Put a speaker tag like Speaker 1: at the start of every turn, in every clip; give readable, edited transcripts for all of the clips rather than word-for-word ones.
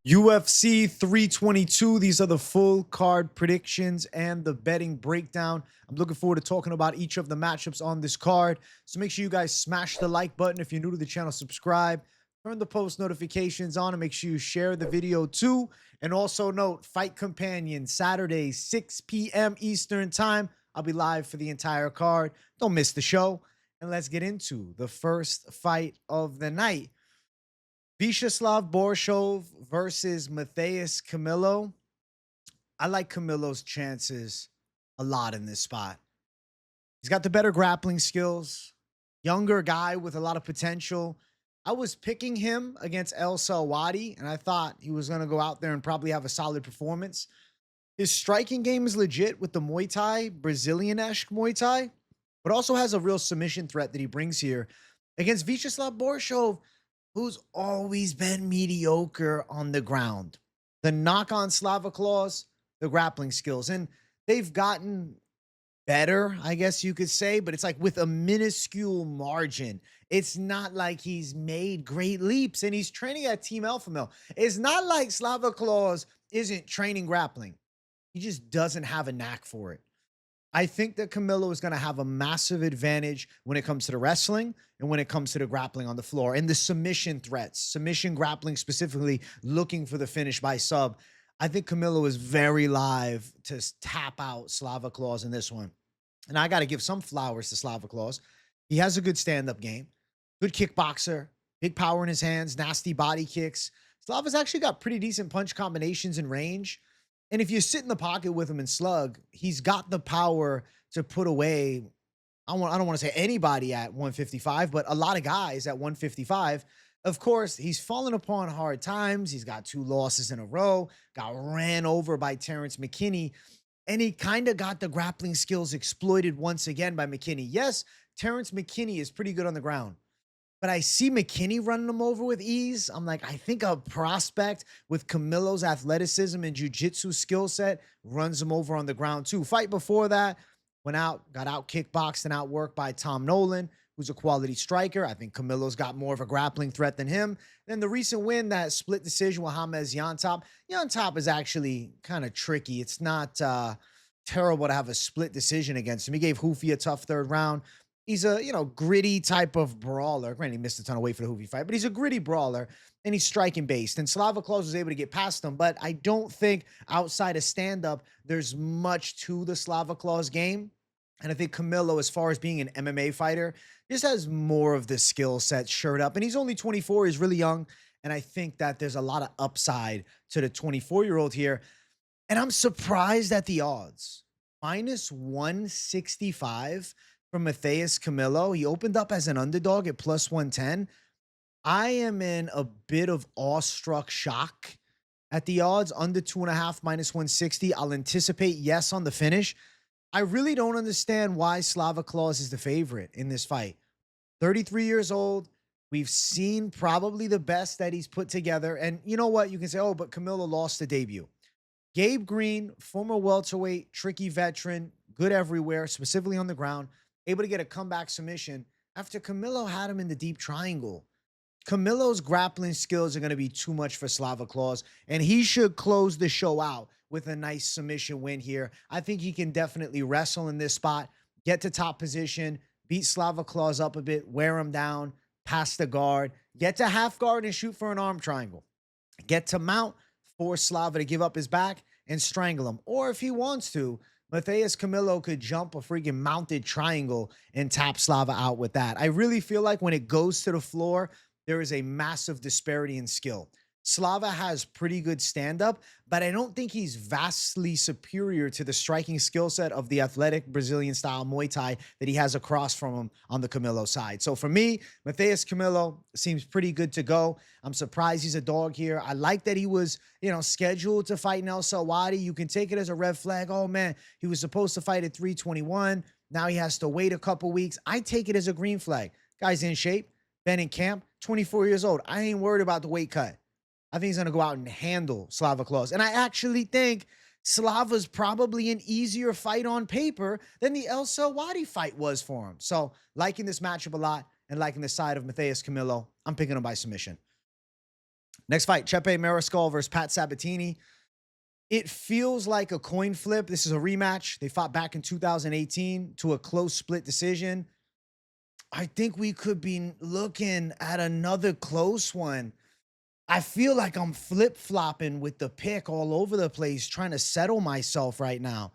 Speaker 1: UFC 322. These are the full card predictions and the betting breakdown. I'm looking forward to talking about each of the matchups on this card. So make sure you guys smash the like button. If you're new to the channel, subscribe. Turn the post notifications on and make sure you share the video too. And also note, Fight Companion, Saturday, 6 p.m. Eastern time. I'll be live for the entire card. Don't miss the show. And let's get into the first fight of the night. Vyacheslav Borshchev versus Matheus Camilo. I like Camilo's chances a lot in this spot. He's got the better grappling skills. Younger guy with a lot of potential. I was picking him against El Salwadi, and I thought he was going to go out there and probably have a solid performance. His striking game is legit with the Muay Thai, Brazilian-esque Muay Thai, but also has a real submission threat that he brings here. Against Vyacheslav Borshchev, who's always been mediocre on the ground. The knock on Slava Claus, the grappling skills. And they've gotten better, I guess you could say, but it's like with a minuscule margin. It's not like he's made great leaps, and he's training at Team Alpha Male. It's not like Slava Claus isn't training grappling. He just doesn't have a knack for it. I think that Camilo is going to have a massive advantage when it comes to the wrestling and when it comes to the grappling on the floor and the submission threats, submission grappling specifically, looking for the finish by sub. I think Camilo is very live to tap out Slava Claus in this one. And I got to give some flowers to Slava Claus. He has a good stand-up game, good kickboxer, big power in his hands, nasty body kicks. Slava's actually got pretty decent punch combinations and range. And if you sit in the pocket with him and slug, he's got the power to put away, I don't want to say anybody at 155, but a lot of guys at 155. Of course, he's fallen upon hard times. He's got 2 losses in a row, got ran over by Terrence McKinney, and he kind of got the grappling skills exploited once again by McKinney. Yes, Terrence McKinney is pretty good on the ground, but I see McKinney running him over with ease. I'm like, I think a prospect with Camilo's athleticism and jiu-jitsu skill set runs him over on the ground too. Fight before that, got out kickboxed and outworked by Tom Nolan, who's a quality striker. I think Camilo's got more of a grappling threat than him. Then the recent win, that split decision with James Yontop. Yontop is actually kind of tricky. It's not terrible to have a split decision against him. He gave Hoofy a tough 3rd round. He's a, gritty type of brawler. Granted, he missed a ton of weight for the Hoofy fight, but he's a gritty brawler, and he's striking based. And Slava Claus was able to get past him, but I don't think outside of stand-up, there's much to the Slava Claus game. And I think Camilo, as far as being an MMA fighter, just has more of the skill set shirt up. And he's only 24. He's really young. And I think that there's a lot of upside to the 24-year-old here. And I'm surprised at the odds. Minus 165 from Matheus Camilo. He opened up as an underdog at plus 110. I am in a bit of awestruck shock at the odds. Under 2.5, minus 160. I'll anticipate yes on the finish. I really don't understand why Slava Claus is the favorite in this fight. 33 years old. We've seen probably the best that he's put together. And you know what? You can say, oh, but Camilo lost the debut. Gabe Green, former welterweight, tricky veteran, good everywhere, specifically on the ground, able to get a comeback submission after Camilo had him in the deep triangle. Camilo's grappling skills are going to be too much for Slava Claus, and he should close the show out with a nice submission win here. I think he can definitely wrestle in this spot, get to top position, beat Slava Claus up a bit, wear him down, pass the guard, get to half guard and shoot for an arm triangle. Get to mount, force Slava to give up his back and strangle him. Or if he wants to, Matheus Camilo could jump a freaking mounted triangle and tap Slava out with that. I really feel like when it goes to the floor, there is a massive disparity in skill. Slava has pretty good stand-up, but I don't think he's vastly superior to the striking skill set of the athletic Brazilian-style Muay Thai that he has across from him on the Camilo side. So for me, Matheus Camilo seems pretty good to go. I'm surprised he's a dog here. I like that he was, scheduled to fight in El Salwadi. You can take it as a red flag. Oh, man, he was supposed to fight at 321. Now he has to wait a couple weeks. I take it as a green flag. Guy's in shape, been in camp, 24 years old. I ain't worried about the weight cut. I think he's going to go out and handle Slava Claus. And I actually think Slava's probably an easier fight on paper than the El Salwadi fight was for him. So liking this matchup a lot and liking the side of Matheus Camilo. I'm picking him by submission. Next fight, Chepe Mariscal versus Pat Sabatini. It feels like a coin flip. This is a rematch. They fought back in 2018 to a close split decision. I think we could be looking at another close one. I feel like I'm flip-flopping with the pick all over the place, trying to settle myself right now.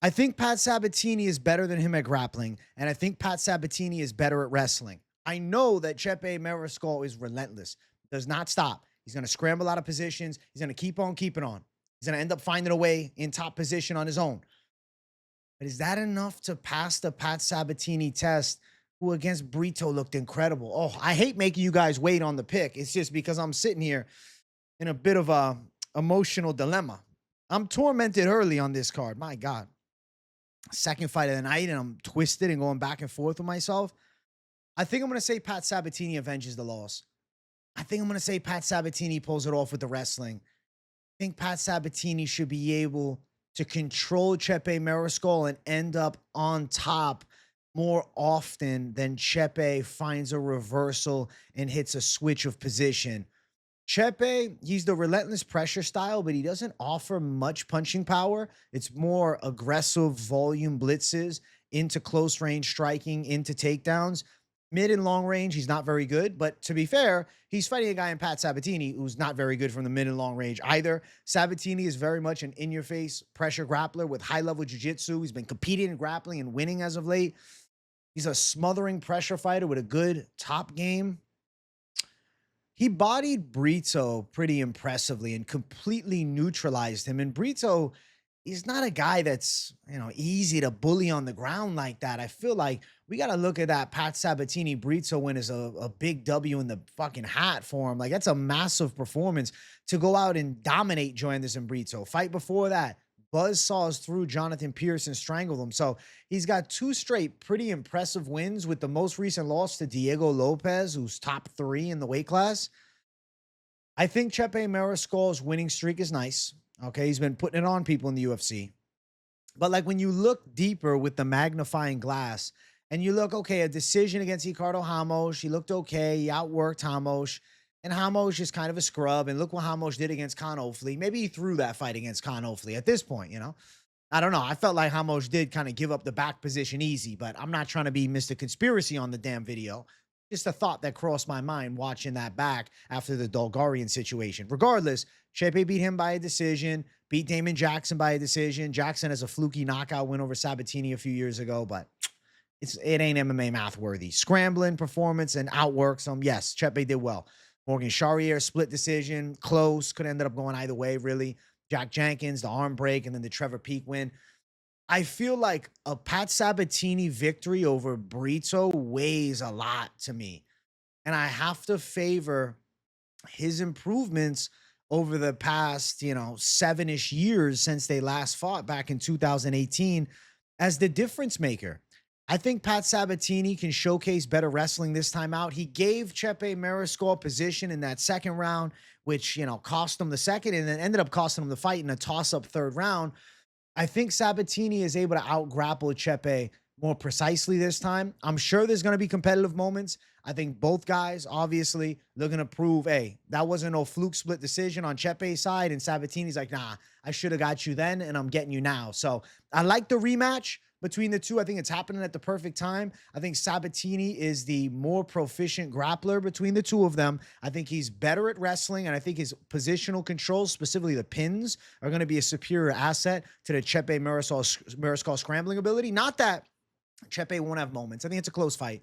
Speaker 1: I think Pat Sabatini is better than him at grappling, and I think Pat Sabatini is better at wrestling. I know that Chepe Mariscal is relentless, does not stop. He's going to scramble out of positions. He's going to keep on keeping on. He's going to end up finding a way in top position on his own. But is that enough to pass the Pat Sabatini test, who against Brito looked incredible? Oh, I hate making you guys wait on the pick. It's just because I'm sitting here in a bit of a emotional dilemma. I'm tormented early on this card. My God. Second fight of the night, and I'm twisted and going back and forth with myself. I think I'm going to say Pat Sabatini avenges the loss. I think I'm going to say Pat Sabatini pulls it off with the wrestling. I think Pat Sabatini should be able to control Chepe Mariscal and end up on top more often than Chepe finds a reversal and hits a switch of position. Chepe, he's the relentless pressure style, but he doesn't offer much punching power. It's more aggressive volume blitzes into close range striking, into takedowns. Mid and long range, he's not very good. But to be fair, he's fighting a guy in Pat Sabatini who's not very good from the mid and long range either. Sabatini is very much an in-your-face pressure grappler with high-level jiu-jitsu. He's been competing in grappling and winning as of late. He's a smothering pressure fighter with a good top game. He bodied Brito pretty impressively and completely neutralized him. And Brito, he's not a guy that's, easy to bully on the ground like that. I feel like we got to look at that Pat Sabatini Brito win as a big W in the fucking hat for him. Like, that's a massive performance to go out and dominate Joanderson and Brito. Fight before that, buzzsaws through Jonathan Pierce and strangled him. So he's got 2 straight pretty impressive wins, with the most recent loss to Diego Lopez, who's top 3 in the weight class. I think Chepe Mariscal's winning streak is nice. Okay, he's been putting it on people in the UFC. But like, when you look deeper with the magnifying glass and you look, okay, a decision against Ricardo Ramos, he looked okay. He outworked Ramos. And Ramos is kind of a scrub. And look what Ramos did against Con Ofli. Maybe he threw that fight against Con Ofli at this point, I don't know. I felt like Ramos did kind of give up the back position easy, but I'm not trying to be Mr. Conspiracy on the damn video. Just a thought that crossed my mind watching that back after the Dolgarian situation. Regardless, Chepe beat him by a decision, beat Damon Jackson by a decision. Jackson has a fluky knockout win over Sabatini a few years ago, but it ain't MMA math worthy. Scrambling performance and outworks him. Yes, Chepe did well. Morgan Charrier split decision, close, could have ended up going either way, really. Jack Jenkins, the arm break, and then the Trevor Peek win. I feel like a Pat Sabatini victory over Brito weighs a lot to me. And I have to favor his improvements over the past, 7-ish years since they last fought back in 2018 as the difference maker. I think Pat Sabatini can showcase better wrestling this time out. He gave Chepe Mariscal position in that second round, which, cost him the second and then ended up costing him the fight in a toss-up third round. I think Sabatini is able to out-grapple Chepe more precisely this time. I'm sure there's going to be competitive moments. I think both guys, obviously, they're going to prove, hey, that wasn't no fluke split decision on Chepe's side. And Sabatini's like, nah, I should have got you then, and I'm getting you now. So I like the rematch between the two. I think it's happening at the perfect time. I think Sabatini is the more proficient grappler between the two of them. I think he's better at wrestling, and I think his positional control, specifically the pins, are going to be a superior asset to the Chepe Mariscal scrambling ability. Not that Chepe won't have moments. I think it's a close fight.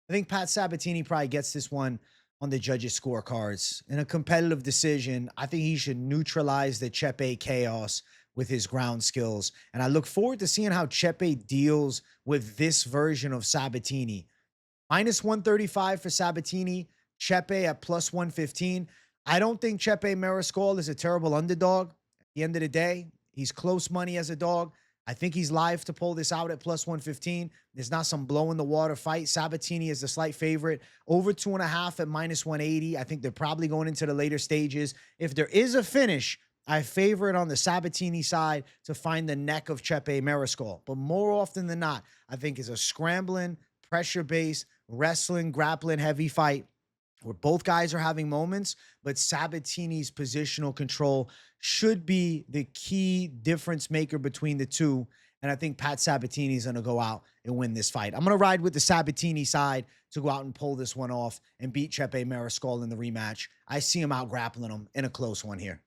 Speaker 1: I think Pat Sabatini probably gets this one on the judges' scorecards. In a competitive decision, I think he should neutralize the Chepe chaos with his ground skills. And I look forward to seeing how Chepe deals with this version of Sabatini. Minus 135 for Sabatini, Chepe at plus 115. I don't think Chepe Mariscal is a terrible underdog. At the end of the day, he's close money as a dog. I think he's live to pull this out at plus 115. There's not some blow in the water fight. Sabatini is the slight favorite. Over 2.5 at minus 180. I think they're probably going into the later stages. If there is a finish, I favor it on the Sabatini side to find the neck of Chepe Mariscal. But more often than not, I think it's a scrambling, pressure-based, wrestling, grappling, heavy fight where both guys are having moments, but Sabatini's positional control should be the key difference maker between the two. And I think Pat Sabatini is going to go out and win this fight. I'm going to ride with the Sabatini side to go out and pull this one off and beat Chepe Mariscal in the rematch. I see him out grappling him in a close one here.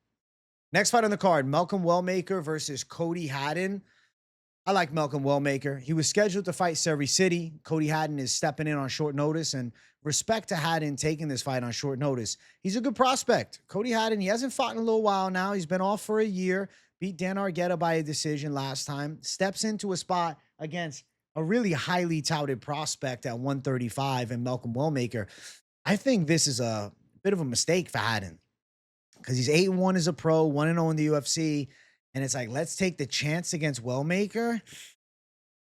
Speaker 1: Next fight on the card, Malcolm Wellmaker versus Cody Haddon. I like Malcolm Wellmaker. He was scheduled to fight Surrey City. Cody Haddon is stepping in on short notice, and respect to Haddon taking this fight on short notice. He's a good prospect. Cody Haddon, he hasn't fought in a little while now. He's been off for a year. Beat Dan Argueta by a decision last time. Steps into a spot against a really highly touted prospect at 135 and Malcolm Wellmaker. I think this is a bit of a mistake for Haddon because he's 8-1 as a pro, 1-0 in the UFC. And it's like, let's take the chance against Wellmaker.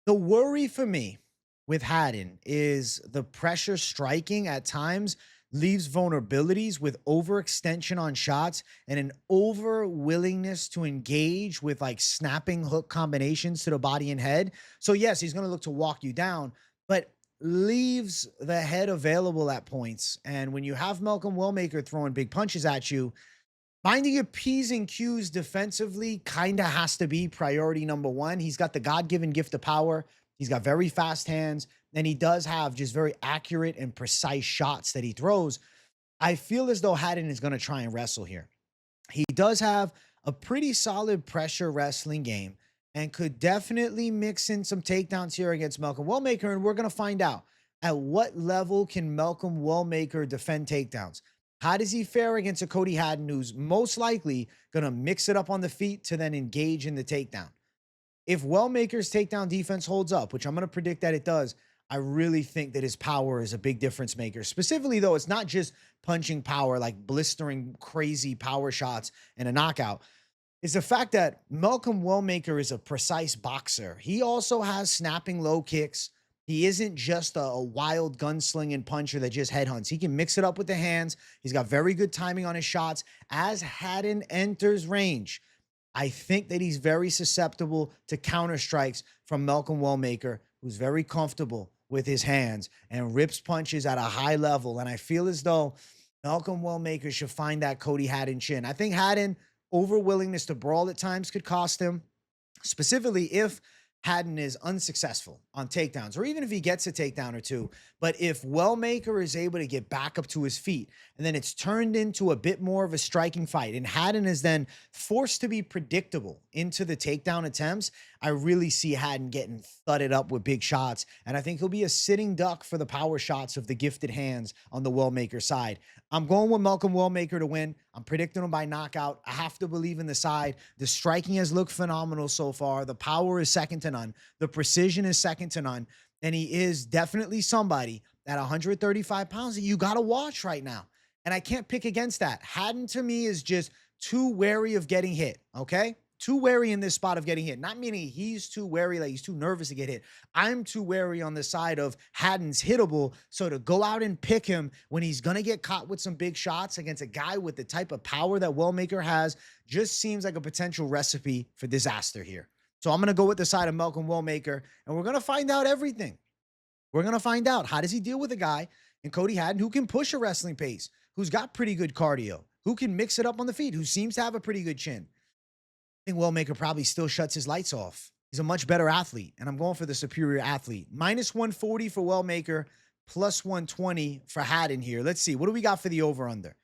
Speaker 1: The worry for me with Haddon is the pressure striking at times leaves vulnerabilities with overextension on shots and an over willingness to engage with like snapping hook combinations to the body and head. So yes, he's going to look to walk you down, but leaves the head available at points. And when you have Malcolm Wellmaker throwing big punches at you, finding your P's and Q's defensively kind of has to be priority number one. He's got the God-given gift of power. He's got very fast hands, and he does have just very accurate and precise shots that he throws. I feel as though Haddon is going to try and wrestle here. He does have a pretty solid pressure wrestling game and could definitely mix in some takedowns here against Malcolm Wellmaker, and we're going to find out at what level can Malcolm Wellmaker defend takedowns. How does he fare against a Cody Haddon who's most likely going to mix it up on the feet to then engage in the takedown? If Wellmaker's takedown defense holds up, which I'm going to predict that it does, I really think that his power is a big difference maker. Specifically, though, it's not just punching power, like blistering, crazy power shots and a knockout. It's the fact that Malcolm Wellmaker is a precise boxer. He also has snapping low kicks. He isn't just a wild gunslinging puncher that just headhunts. He can mix it up with the hands. He's got very good timing on his shots. As Haddon enters range, I think that he's very susceptible to counter strikes from Malcolm Wellmaker, who's very comfortable with his hands and rips punches at a high level. And I feel as though Malcolm Wellmaker should find that Cody Haddon chin. I think Haddon, over willingness to brawl at times, could cost him, specifically if Haddon is unsuccessful on takedowns, or even if he gets a takedown or two. But if Wellmaker is able to get back up to his feet, and then it's turned into a bit more of a striking fight, and Haddon is then forced to be predictable into the takedown attempts, I really see Haddon getting thudded up with big shots, and I think he'll be a sitting duck for the power shots of the gifted hands on the Wellmaker side. I'm going with Malcolm Wellmaker to win. I'm predicting him by knockout. I have to believe in the side. The striking has looked phenomenal so far. The power is second to none. The precision is second to none. And he is definitely somebody at 135 pounds that you got to watch right now. And I can't pick against that. Haddon, to me, is just too wary of getting hit, okay? Too wary in this spot of getting hit. Not meaning he's too wary, like he's too nervous to get hit. I'm too wary on the side of Haddon's hittable. So to go out and pick him when he's going to get caught with some big shots against a guy with the type of power that Wellmaker has just seems like a potential recipe for disaster here. So I'm going to go with the side of Malcolm Wellmaker, and we're going to find out everything. We're going to find out, how does he deal with a guy in Cody Haddon who can push a wrestling pace, who's got pretty good cardio, who can mix it up on the feet, who seems to have a pretty good chin. I think Wellmaker probably still shuts his lights off. He's a much better athlete, and I'm going for the superior athlete. Minus 140 for Wellmaker, plus 120 for Haddon here. Let's see. What do we got for the over-under?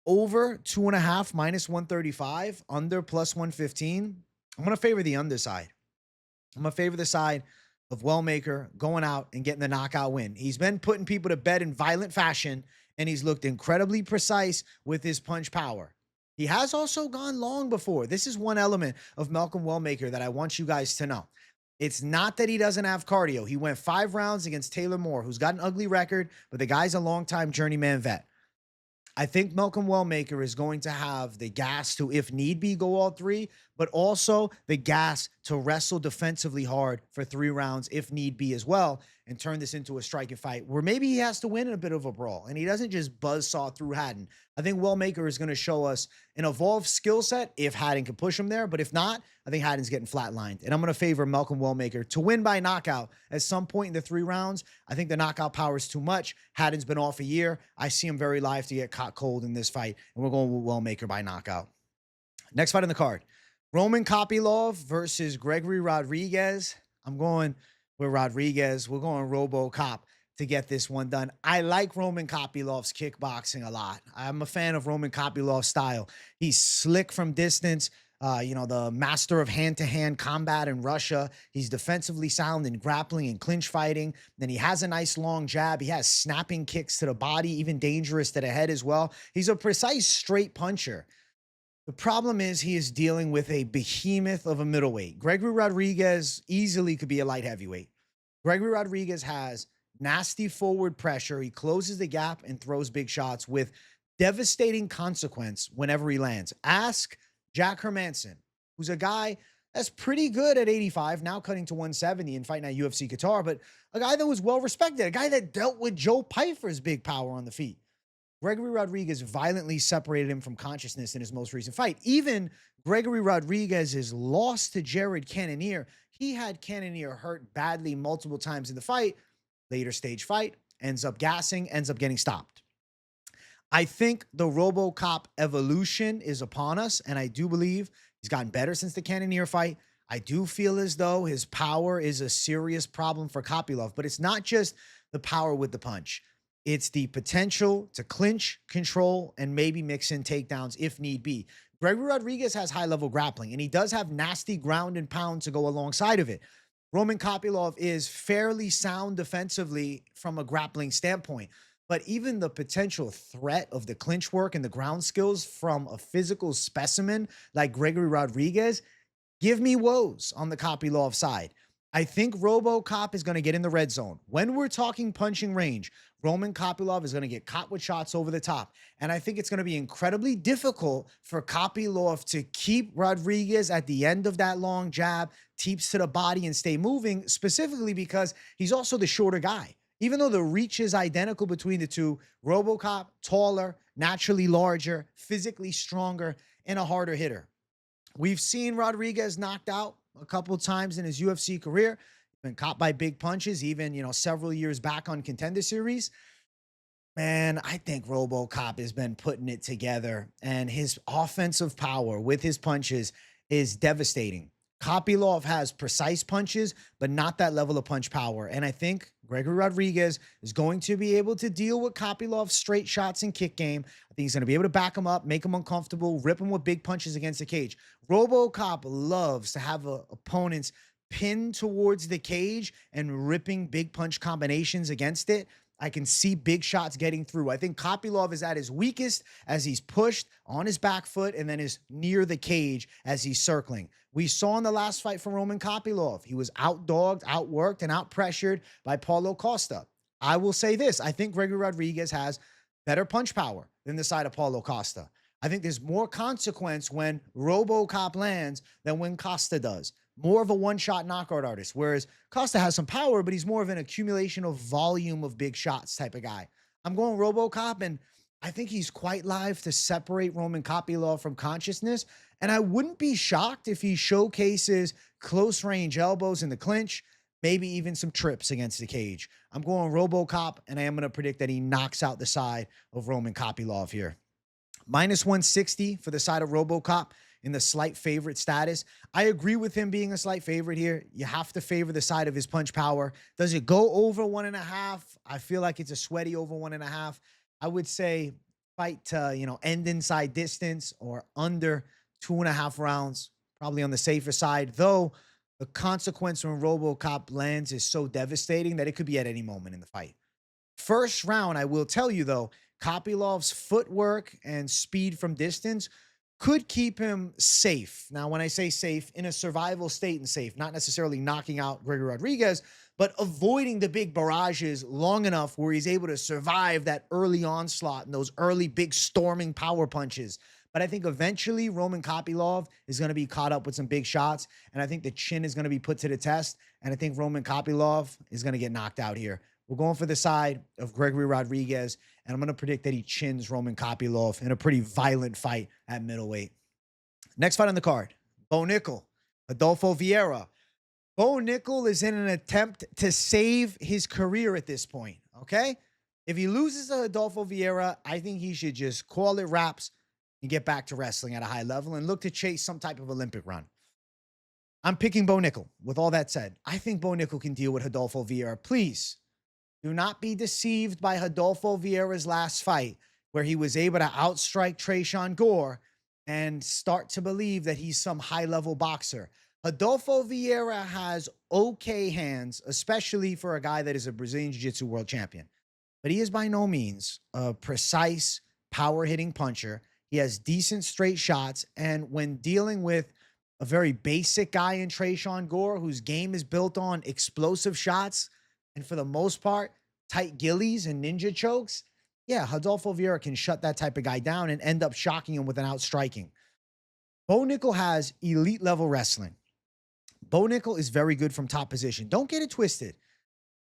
Speaker 1: Over 2.5, minus 135. Under, plus 115. I'm going to favor the underside. I'm going to favor the side of Wellmaker going out and getting the knockout win. He's been putting people to bed in violent fashion, and he's looked incredibly precise with his punch power. He has also gone long before. This is one element of Malcolm Wellmaker that I want you guys to know. It's not that he doesn't have cardio. He went 5 rounds against Taylor Moore, who's got an ugly record, but the guy's a longtime journeyman vet. I think Malcolm Wellmaker is going to have the gas to, if need be, go all 3, but also the gas to wrestle defensively hard for 3 rounds if need be as well, and turn this into a striking fight where maybe he has to win in a bit of a brawl and he doesn't just buzzsaw through Haddon. I think Wellmaker is going to show us an evolved skill set if Haddon can push him there, but if not, I think Haddon's getting flatlined. And I'm going to favor Malcolm Wellmaker to win by knockout at some point in the 3 rounds. I think the knockout power is too much. Haddon's been off a year. I see him very live to get caught cold in this fight, and we're going with Wellmaker by knockout. Next fight on the card, Roman Kopylov versus Gregory Rodrigues. I'm going with Rodrigues. We're going RoboCop to get this one done. I like Roman Kopylov's kickboxing a lot. I'm a fan of Roman Kopylov's style. He's slick from distance. The master of hand-to-hand combat in Russia. He's defensively sound in grappling and clinch fighting. Then he has a nice long jab. He has snapping kicks to the body, even dangerous to the head as well. He's a precise straight puncher. The problem is he is dealing with a behemoth of a middleweight. Gregory Rodrigues easily could be a light heavyweight. Gregory Rodrigues has nasty forward pressure. He closes the gap and throws big shots with devastating consequence whenever he lands. Ask Jack Hermanson, who's a guy that's pretty good at 85, now cutting to 170 and fighting at UFC Qatar, but a guy that was well respected, a guy that dealt with Joe Pyfer's big power on the feet. Gregory Rodrigues violently separated him from consciousness in his most recent fight. Even Gregory Rodrigues' loss to Jared Cannonier, he had Cannonier hurt badly multiple times in the fight. Later stage fight, ends up gassing, ends up getting stopped. I think the RoboCop evolution is upon us, and I do believe he's gotten better since the Cannonier fight. I do feel as though his power is a serious problem for Kopylov, but it's not just the power with the punch. It's the potential to clinch, control, and maybe mix in takedowns if need be. Gregory Rodrigues has high-level grappling, and he does have nasty ground and pound to go alongside of it. Roman Kopylov is fairly sound defensively from a grappling standpoint, but even the potential threat of the clinch work and the ground skills from a physical specimen like Gregory Rodrigues give me woes on the Kopylov side. I think RoboCop is going to get in the red zone. When we're talking punching range, Roman Kopylov is going to get caught with shots over the top. And I think it's going to be incredibly difficult for Kopylov to keep Rodrigues at the end of that long jab, teeps to the body and stay moving, specifically because he's also the shorter guy. Even though the reach is identical between the two, RoboCop, taller, naturally larger, physically stronger, and a harder hitter. We've seen Rodrigues knocked out a couple times in his UFC career. Been caught by big punches, even, several years back on Contender Series. Man, I think RoboCop has been putting it together, and his offensive power with his punches is devastating. Kopylov has precise punches, but not that level of punch power. And I think Gregory Rodrigues is going to be able to deal with Kopylov's straight shots and kick game. I think he's going to be able to back him up, make him uncomfortable, rip him with big punches against the cage. RoboCop loves to have opponents pinned towards the cage and ripping big punch combinations against it. I can see big shots getting through. I think Kopylov is at his weakest as he's pushed on his back foot and then is near the cage as he's circling. We saw in the last fight from Roman Kopylov, he was outdogged, outworked, and outpressured by Paulo Costa. I will say this. I think Gregory Rodrigues has better punch power than the side of Paulo Costa. I think there's more consequence when RoboCop lands than when Costa does. More of a one-shot knockout artist, whereas Costa has some power, but he's more of an accumulation of volume of big shots type of guy. I'm going RoboCop, and I think he's quite live to separate Roman Kopylov from consciousness, and I wouldn't be shocked if he showcases close-range elbows in the clinch, maybe even some trips against the cage. I'm going RoboCop, and I am going to predict that he knocks out the side of Roman Kopylov here. Minus 160 for the side of RoboCop in the slight favorite status. I agree with him being a slight favorite here. You have to favor the side of his punch power. Does it go over 1.5? I feel like it's a sweaty over 1.5. I would say fight to, end inside distance or under 2.5 rounds, probably on the safer side, though the consequence when RoboCop lands is so devastating that it could be at any moment in the fight. First round, I will tell you though, Kopylov's footwork and speed from distance could keep him safe. Now, when I say safe, in a survival state and safe, not necessarily knocking out Gregory Rodrigues, but avoiding the big barrages long enough where he's able to survive that early onslaught and those early big storming power punches. But I think eventually Roman Kopylov is going to be caught up with some big shots. And I think the chin is going to be put to the test. And I think Roman Kopylov is going to get knocked out here. We're going for the side of Gregory Rodrigues. And I'm going to predict that he chins Roman Kopylov in a pretty violent fight at middleweight. Next fight on the card, Bo Nickal, Rodolfo Vieira. Bo Nickal is in an attempt to save his career at this point, okay? If he loses to Rodolfo Vieira, I think he should just call it wraps and get back to wrestling at a high level and look to chase some type of Olympic run. I'm picking Bo Nickal. With all that said, I think Bo Nickal can deal with Rodolfo Vieira. Please do not be deceived by Rodolfo Vieira's last fight, where he was able to outstrike Tresean Gore and start to believe that he's some high-level boxer. Rodolfo Vieira has okay hands, especially for a guy that is a Brazilian Jiu-Jitsu world champion. But he is by no means a precise, power-hitting puncher. He has decent straight shots, and when dealing with a very basic guy in Tresean Gore, whose game is built on explosive shots, and for the most part, tight gillies and ninja chokes, yeah, Rodolfo Vieira can shut that type of guy down and end up shocking him with an outstriking. Bo Nickal has elite-level wrestling. Bo Nickal is very good from top position. Don't get it twisted.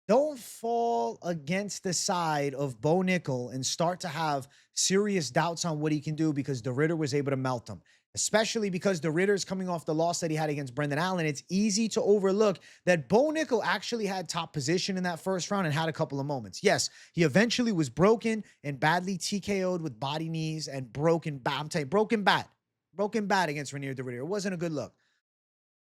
Speaker 1: Don't fall against the side of Bo Nickal and start to have serious doubts on what he can do because the Ritter was able to melt him. Especially because the Ritter's coming off the loss that he had against Brendan Allen. It's easy to overlook that Bo Nickal actually had top position in that first round and had a couple of moments. Yes, he eventually was broken and badly TKO'd with body knees and broken bat. I'm telling you, broken bat against Renier the Ritter. It wasn't a good look.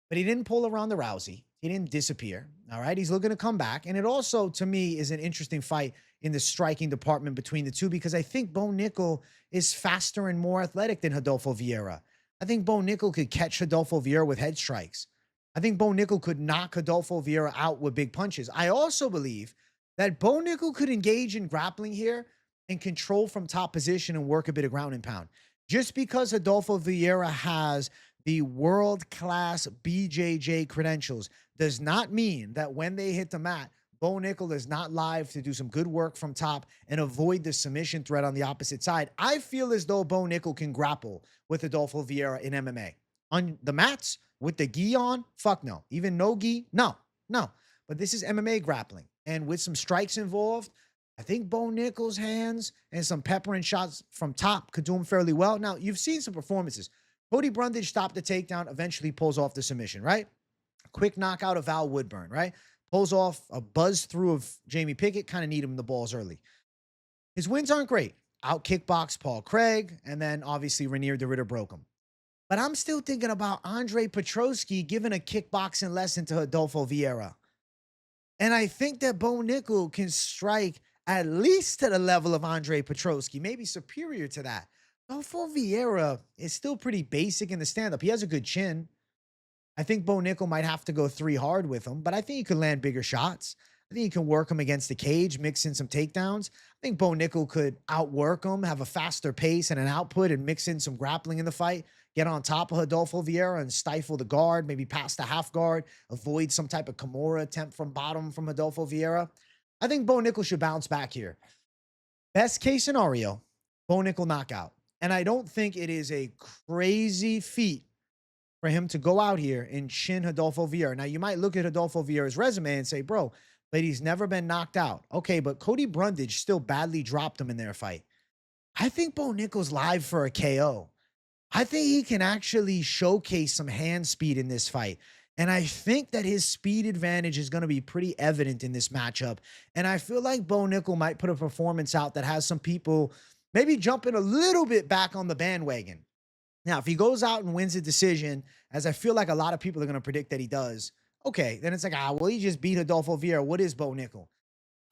Speaker 1: But he didn't pull around the Rousey. He didn't disappear. All right. He's looking to come back. And it also, to me, is an interesting fight in the striking department between the two because I think Bo Nickal is faster and more athletic than Rodolfo Vieira. I think Bo Nickal could catch Rodolfo Vieira with head strikes. I think Bo Nickal could knock Rodolfo Vieira out with big punches. I also believe that Bo Nickal could engage in grappling here and control from top position and work a bit of ground and pound. Just because Rodolfo Vieira has the world-class BJJ credentials does not mean that when they hit the mat, Bo Nickal is not live to do some good work from top and avoid the submission threat on the opposite side. I feel as though Bo Nickal can grapple with Rodolfo Vieira in MMA. On the mats, with the gi on, fuck no. Even no gi, no. But this is MMA grappling. And with some strikes involved, I think Bo Nickal's hands and some peppering shots from top could do him fairly well. Now, you've seen some performances. Cody Brundage stopped the takedown, eventually pulls off the submission, right? Quick knockout of Val Woodburn, right? Pulls off a buzz through of Jamie Pickett, kind of need him the balls early. His wins aren't great. Out kickbox Paul Craig, and then obviously Renier de Ritter broke him. But I'm still thinking about Andre Petroski giving a kickboxing lesson to Rodolfo Vieira. And I think that Bo Nickal can strike at least to the level of Andre Petroski, maybe superior to that. Rodolfo Vieira is still pretty basic in the stand-up. He has a good chin. I think Bo Nickal might have to go 3 hard with him, but I think he could land bigger shots. I think he can work him against the cage, mix in some takedowns. I think Bo Nickal could outwork him, have a faster pace and an output, and mix in some grappling in the fight, get on top of Rodolfo Vieira and stifle the guard, maybe pass the half guard, avoid some type of Kimura attempt from bottom from Rodolfo Vieira. I think Bo Nickal should bounce back here. Best case scenario, Bo Nickal knockout. And I don't think it is a crazy feat for him to go out here and chin Rodolfo Vieira. Now, you might look at Rodolfo Vieira's resume and say, bro, but he's never been knocked out. Okay, but Cody Brundage still badly dropped him in their fight. I think Bo Nickal's live for a KO. I think he can actually showcase some hand speed in this fight. And I think that his speed advantage is going to be pretty evident in this matchup. And I feel like Bo Nickal might put a performance out that has some people maybe jumping a little bit back on the bandwagon. Now, if he goes out and wins a decision, as I feel like a lot of people are going to predict that he does, okay, then it's like, well, he just beat Rodolfo Vieira. What is Bo Nickal?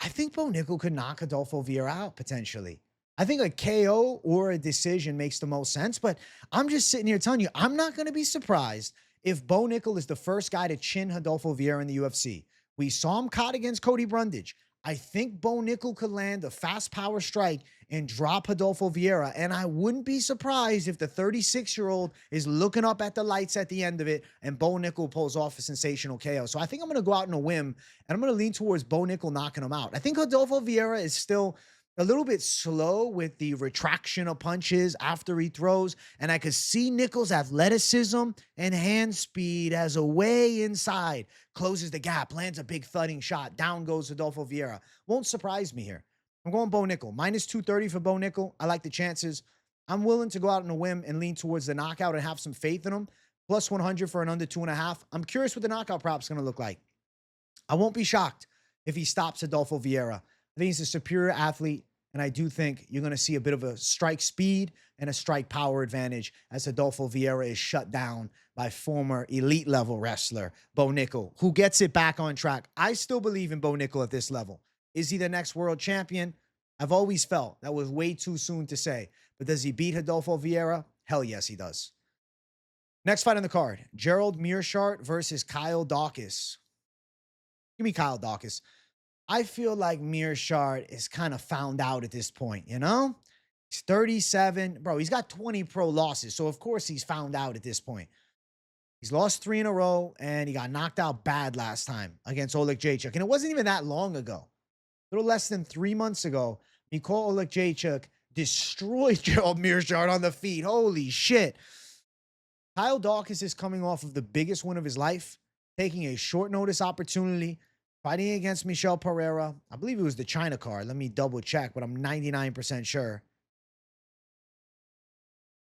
Speaker 1: I think Bo Nickal could knock Rodolfo Vieira out, potentially. I think a KO or a decision makes the most sense, but I'm just sitting here telling you, I'm not going to be surprised if Bo Nickal is the first guy to chin Rodolfo Vieira in the UFC. We saw him caught against Cody Brundage. I think Bo Nickal could land a fast power strike and drop Rodolfo Vieira. And I wouldn't be surprised if the 36-year-old is looking up at the lights at the end of it and Bo Nickal pulls off a sensational KO. So I think I'm going to go out on a whim and I'm going to lean towards Bo Nickal knocking him out. I think Rodolfo Vieira is still a little bit slow with the retraction of punches after he throws. And I could see Nickal's athleticism and hand speed as a way inside. Closes the gap, lands a big thudding shot. Down goes Rodolfo Vieira. Won't surprise me here. I'm going Bo Nickal. Minus 230 for Bo Nickal. I like the chances. I'm willing to go out on a whim and lean towards the knockout and have some faith in him. Plus 100 for an under 2.5. I'm curious what the knockout prop's going to look like. I won't be shocked if he stops Rodolfo Vieira. I think he's a superior athlete, and I do think you're going to see a bit of a strike speed and a strike power advantage as Rodolfo Vieira is shut down by former elite level wrestler Bo Nickal, who gets it back on track. I still believe in Bo Nickal at this level. Is he the next world champion? I've always felt that was way too soon to say. But does he beat Rodolfo Vieira? Hell yes, he does. Next fight on the card, Gerald Meerschaert versus Kyle Daukaus. Give me Kyle Daukaus. I feel like Meerschaert is kind of found out at this point, you know? He's 37. Bro, he's got 20 pro losses, so of course he's found out at this point. He's lost 3 in a row, and he got knocked out bad last time against Oleg Jacek. And it wasn't even that long ago. A little less than 3 months ago, Nickal Oleg Jacek destroyed Gerald Meerschaert on the feet. Holy shit. Kyle Daukaus is coming off of the biggest win of his life, taking a short notice opportunity, fighting against Michel Pereira. I believe it was the China card. Let me double check, but I'm 99% sure.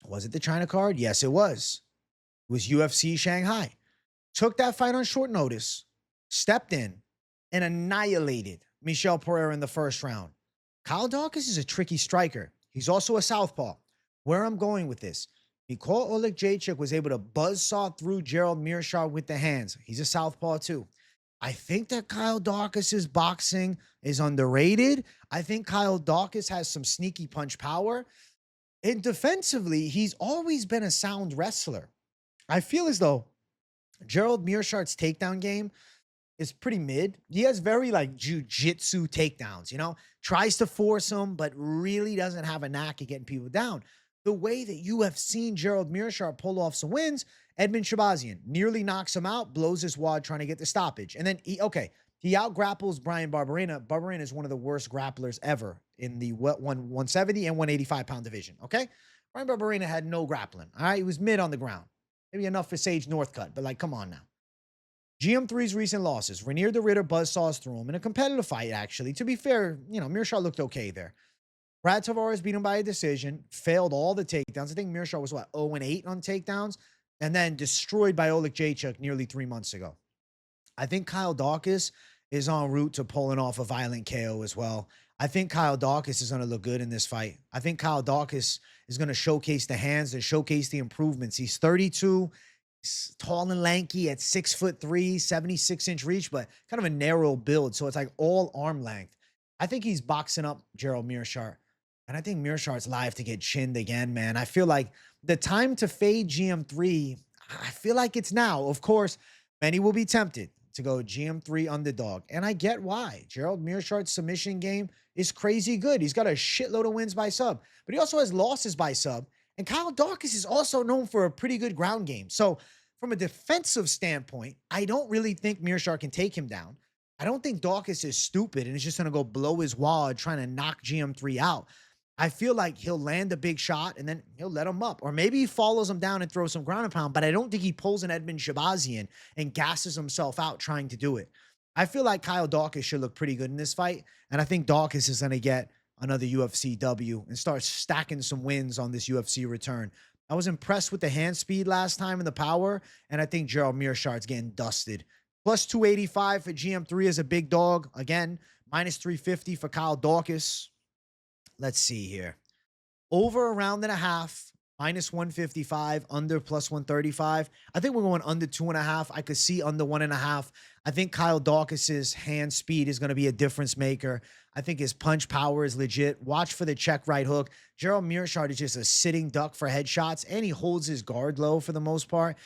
Speaker 1: Was it the China card? Yes, it was. It was UFC Shanghai. Took that fight on short notice, stepped in, and annihilated Michel Pereira in the first round. Kyle Daukaus is a tricky striker. He's also a southpaw. Where I'm going with this, Nickal Oleg Jacek was able to buzzsaw through Gerald Meerschaert with the hands. He's a southpaw too. I think that Kyle Daukaus' boxing is underrated. I think Kyle Daukaus has some sneaky punch power. And defensively, he's always been a sound wrestler. I feel as though Gerald Meerschaert's takedown game is pretty mid. He has very like jiu-jitsu takedowns, you know? Tries to force them, but really doesn't have a knack at getting people down. The way that you have seen Gerald Meerschaert pull off some wins, Edmund Shabazian nearly knocks him out, blows his wad trying to get the stoppage. And then he out-grapples Bryan Barberena. Barberena is one of the worst grapplers ever in the 170 and 185-pound division, okay? Bryan Barberena had no grappling, all right? He was mid on the ground. Maybe enough for Sage Northcutt, but like, come on now. GM3's recent losses. Rainier the Ritter buzzsaws through him in a competitive fight, actually. To be fair, you know, Meerschaert looked okay there. Brad Tavares beat him by a decision, failed all the takedowns. I think Meerschaert was, 0-8 on takedowns, and then destroyed by Oleg Jacek nearly 3 months ago. I think Kyle Daukaus is en route to pulling off a violent KO as well. I think Kyle Daukaus is going to look good in this fight. I think Kyle Daukaus is going to showcase the hands and showcase the improvements. He's 32, he's tall and lanky at 6'3", 76-inch reach, but kind of a narrow build, so it's like all arm length. I think he's boxing up Gerald Meerschaert. And I think Meerschaert's live to get chinned again, man. I feel like the time to fade GM3, I feel like it's now. Of course, many will be tempted to go GM3 underdog. And I get why. Gerald Meerschaert's submission game is crazy good. He's got a shitload of wins by sub, but he also has losses by sub. And Kyle Daukaus is also known for a pretty good ground game. So from a defensive standpoint, I don't really think Meerschaert can take him down. I don't think Daukaus is stupid and is just going to go blow his wad trying to knock GM3 out. I feel like he'll land a big shot and then he'll let him up. Or maybe he follows him down and throws some ground and pound, but I don't think he pulls an Edmund Shabazian and gasses himself out trying to do it. I feel like Kyle Daukaus should look pretty good in this fight, and I think Daukaus is going to get another UFC W and start stacking some wins on this UFC return. I was impressed with the hand speed last time and the power, and I think Gerald Meerschaert's getting dusted. Plus 285 for GM3 as a big dog. Again, minus 350 for Kyle Daukaus. Let's see here. Over a round and a half, minus 155, under plus 135. I think we're going under 2.5. I could see under 1.5. I think Kyle Daukaus' hand speed is going to be a difference maker. I think his punch power is legit. Watch for the check right hook. Gerald Meerschaert is just a sitting duck for headshots, and he holds his guard low for the most part.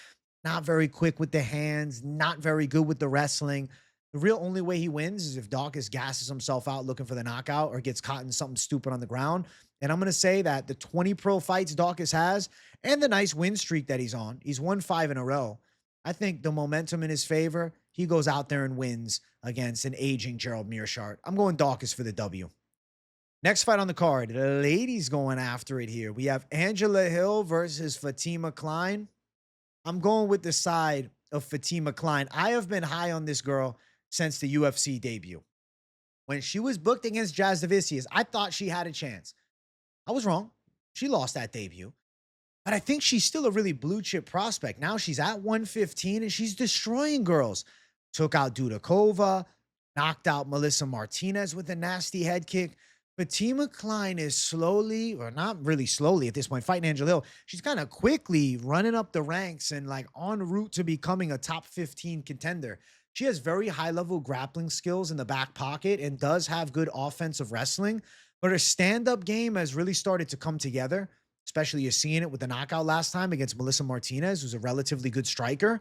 Speaker 1: Not very quick with the hands, not very good with the wrestling. The real only way he wins is if Daukaus gasses himself out looking for the knockout or gets caught in something stupid on the ground. And I'm going to say that the 20 pro fights Daukaus has and the nice win streak that he's on, he's won 5 in a row. I think the momentum in his favor, he goes out there and wins against an aging Gerald Meerschaert. I'm going Daukaus for the W. Next fight on the card, the ladies going after it here. We have Angela Hill versus Fatima Kline. I'm going with the side of Fatima Kline. I have been high on this girl since the UFC debut. When she was booked against Jasdavicius, I thought she had a chance. I was wrong. She lost that debut. But I think she's still a really blue chip prospect. Now she's at 115 and she's destroying girls. Took out Dudakova, knocked out Melissa Martinez with a nasty head kick. Fatima Kline is slowly, or not really slowly at this point, fighting Angela Hill. She's kind of quickly running up the ranks and like en route to becoming a top 15 contender. She has very high level grappling skills in the back pocket and does have good offensive wrestling, but her stand up game has really started to come together. Especially you're seeing it with the knockout last time against Melissa Martinez, who's a relatively good striker.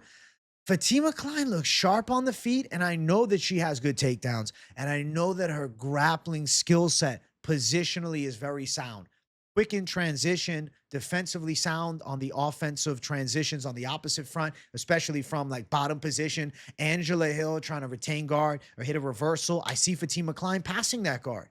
Speaker 1: Fatima Kline looks sharp on the feet, and I know that she has good takedowns, and I know that her grappling skill set positionally is very sound. Quick in transition, defensively sound on the offensive transitions on the opposite front, especially from like bottom position. Angela Hill trying to retain guard or hit a reversal. I see Fatima Kline passing that guard.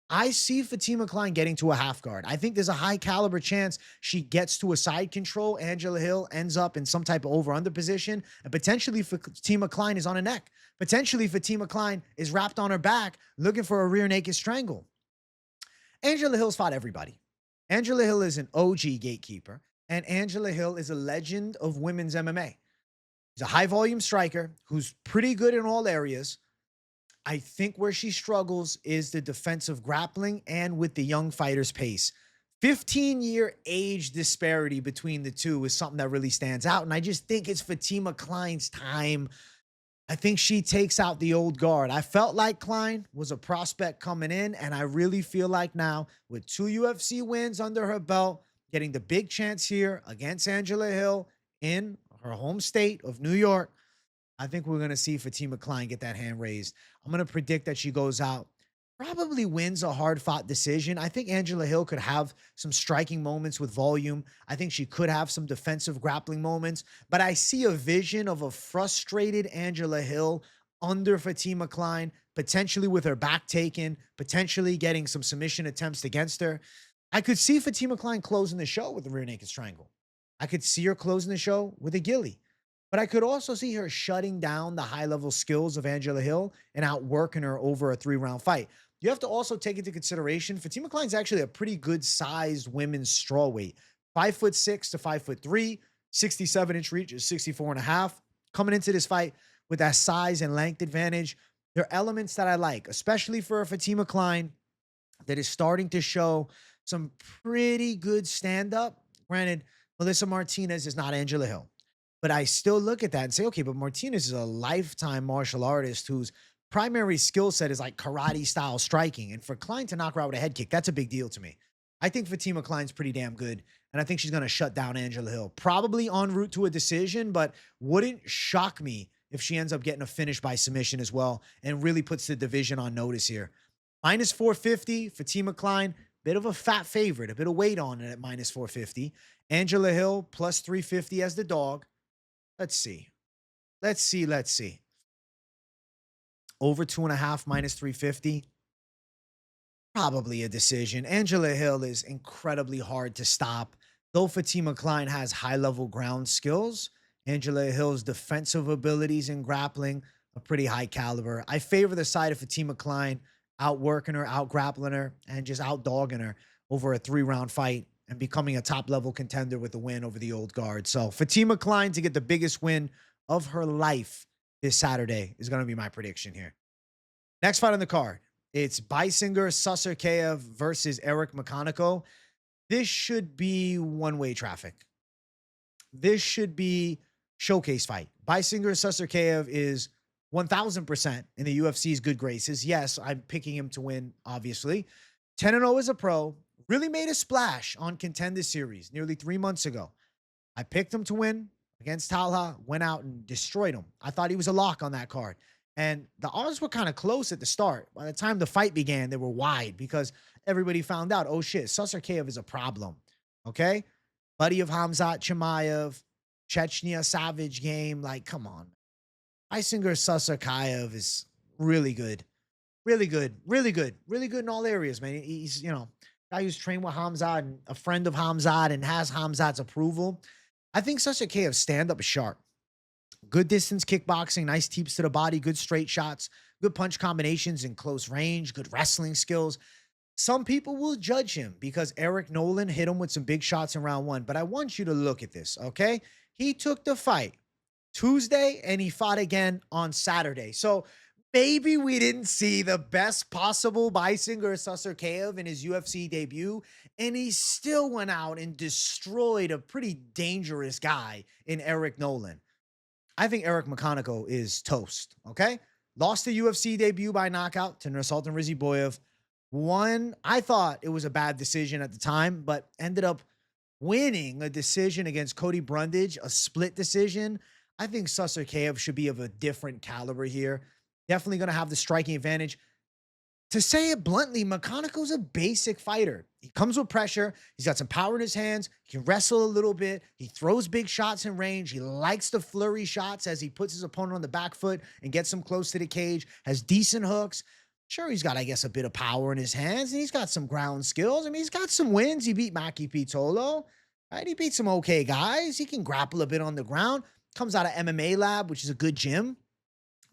Speaker 1: I see Fatima Kline getting to a half guard. I think there's a high caliber chance she gets to a side control. Angela Hill ends up in some type of over-under position, and potentially Fatima Kline is on a neck. Potentially Fatima Kline is wrapped on her back looking for a rear naked strangle. Angela Hill's fought everybody. Angela Hill is an OG gatekeeper, and Angela Hill is a legend of women's MMA. She's a high-volume striker who's pretty good in all areas. I think where she struggles is the defensive grappling and with the young fighter's pace. 15-year age disparity between the two is something that really stands out. And I just think it's Fatima Kline's time. I think she takes out the old guard. I felt like Kline was a prospect coming in, and I really feel like now with 2 UFC wins under her belt, getting the big chance here against Angela Hill in her home state of New York, I think we're going to see Fatima Kline get that hand raised. I'm going to predict that she goes out, probably wins a hard-fought decision. I think Angela Hill could have some striking moments with volume. I think she could have some defensive grappling moments. But I see a vision of a frustrated Angela Hill under Fatima Kline, potentially with her back taken, potentially getting some submission attempts against her. I could see Fatima Kline closing the show with a rear naked strangle. I could see her closing the show with a ghillie. But I could also see her shutting down the high-level skills of Angela Hill and outworking her over a 3-round fight. You have to also take into consideration, Fatima Kline's actually a pretty good-sized women's strawweight. 5'6" to 5'3", 67-inch reach is 64.5. Coming into this fight with that size and length advantage, there are elements that I like, especially for a Fatima Kline that is starting to show some pretty good stand-up. Granted, Melissa Martinez is not Angela Hill. But I still look at that and say, okay, but Martinez is a lifetime martial artist whose primary skill set is like karate style striking. And for Kline to knock her out with a head kick, that's a big deal to me. I think Fatima Kline's pretty damn good. And I think she's going to shut down Angela Hill. Probably en route to a decision, but wouldn't shock me if she ends up getting a finish by submission as well and really puts the division on notice here. Minus 450, Fatima Kline, bit of a fat favorite, a bit of weight on it at minus 450. Angela Hill plus 350 as the dog. Let's see. Over 2.5 minus 350. Probably a decision. Angela Hill is incredibly hard to stop. Though Fatima Kline has high-level ground skills, Angela Hill's defensive abilities in grappling are pretty high caliber. I favor the side of Fatima Kline, outworking her, out-grappling her, and just out-dogging her over a 3-round fight and becoming a top-level contender with a win over the old guard. So Fatima Kline to get the biggest win of her life this Saturday is going to be my prediction here. Next fight on the card, it's Beisinger Susurkaev versus Eric McConico. This should be one-way traffic. This should be showcase fight. Beisinger Susurkaev is 1,000% in the UFC's good graces. Yes, I'm picking him to win, obviously. 10-0 as a pro. Really made a splash on Contender Series nearly 3 months ago. I picked him to win against Talha, went out and destroyed him. I thought he was a lock on that card. And the odds were kind of close at the start. By the time the fight began, they were wide because everybody found out, oh shit, Susurkaev is a problem. Okay? Buddy of Khamzat Chimaev, Chechnya Savage game. Like, come on. Beisinger Susurkaev is really good. Really good, really good, really good in all areas, man. He's, guy who's trained with Hamzat and a friend of Hamzat and has Hamzat's approval. I think Susurkaev's stand-up is sharp. Good distance kickboxing, nice teeps to the body, good straight shots, good punch combinations in close range, good wrestling skills. Some people will judge him because Eric Nolan hit him with some big shots in round one. But I want you to look at this, okay? He took the fight Tuesday and he fought again on Saturday. So maybe we didn't see the best possible Beisinger Susurkaev in his UFC debut, and he still went out and destroyed a pretty dangerous guy in Eric Nolan. I think Eric McConico is toast, okay? Lost the UFC debut by knockout to Nursultan Rizziboyev. I thought it was a bad decision at the time, but ended up winning a decision against Cody Brundage, a split decision. I think Susurkaev should be of a different caliber here. Definitely going to have the striking advantage. To say it bluntly, McConico's a basic fighter. He comes with pressure. He's got some power in his hands. He can wrestle a little bit. He throws big shots in range. He likes to flurry shots as he puts his opponent on the back foot and gets him close to the cage. Has decent hooks. Sure, he's got, I guess, a bit of power in his hands, and he's got some ground skills. I mean, he's got some wins. He beat Maki Pitolo, right? He beat some okay guys. He can grapple a bit on the ground. Comes out of MMA Lab, which is a good gym.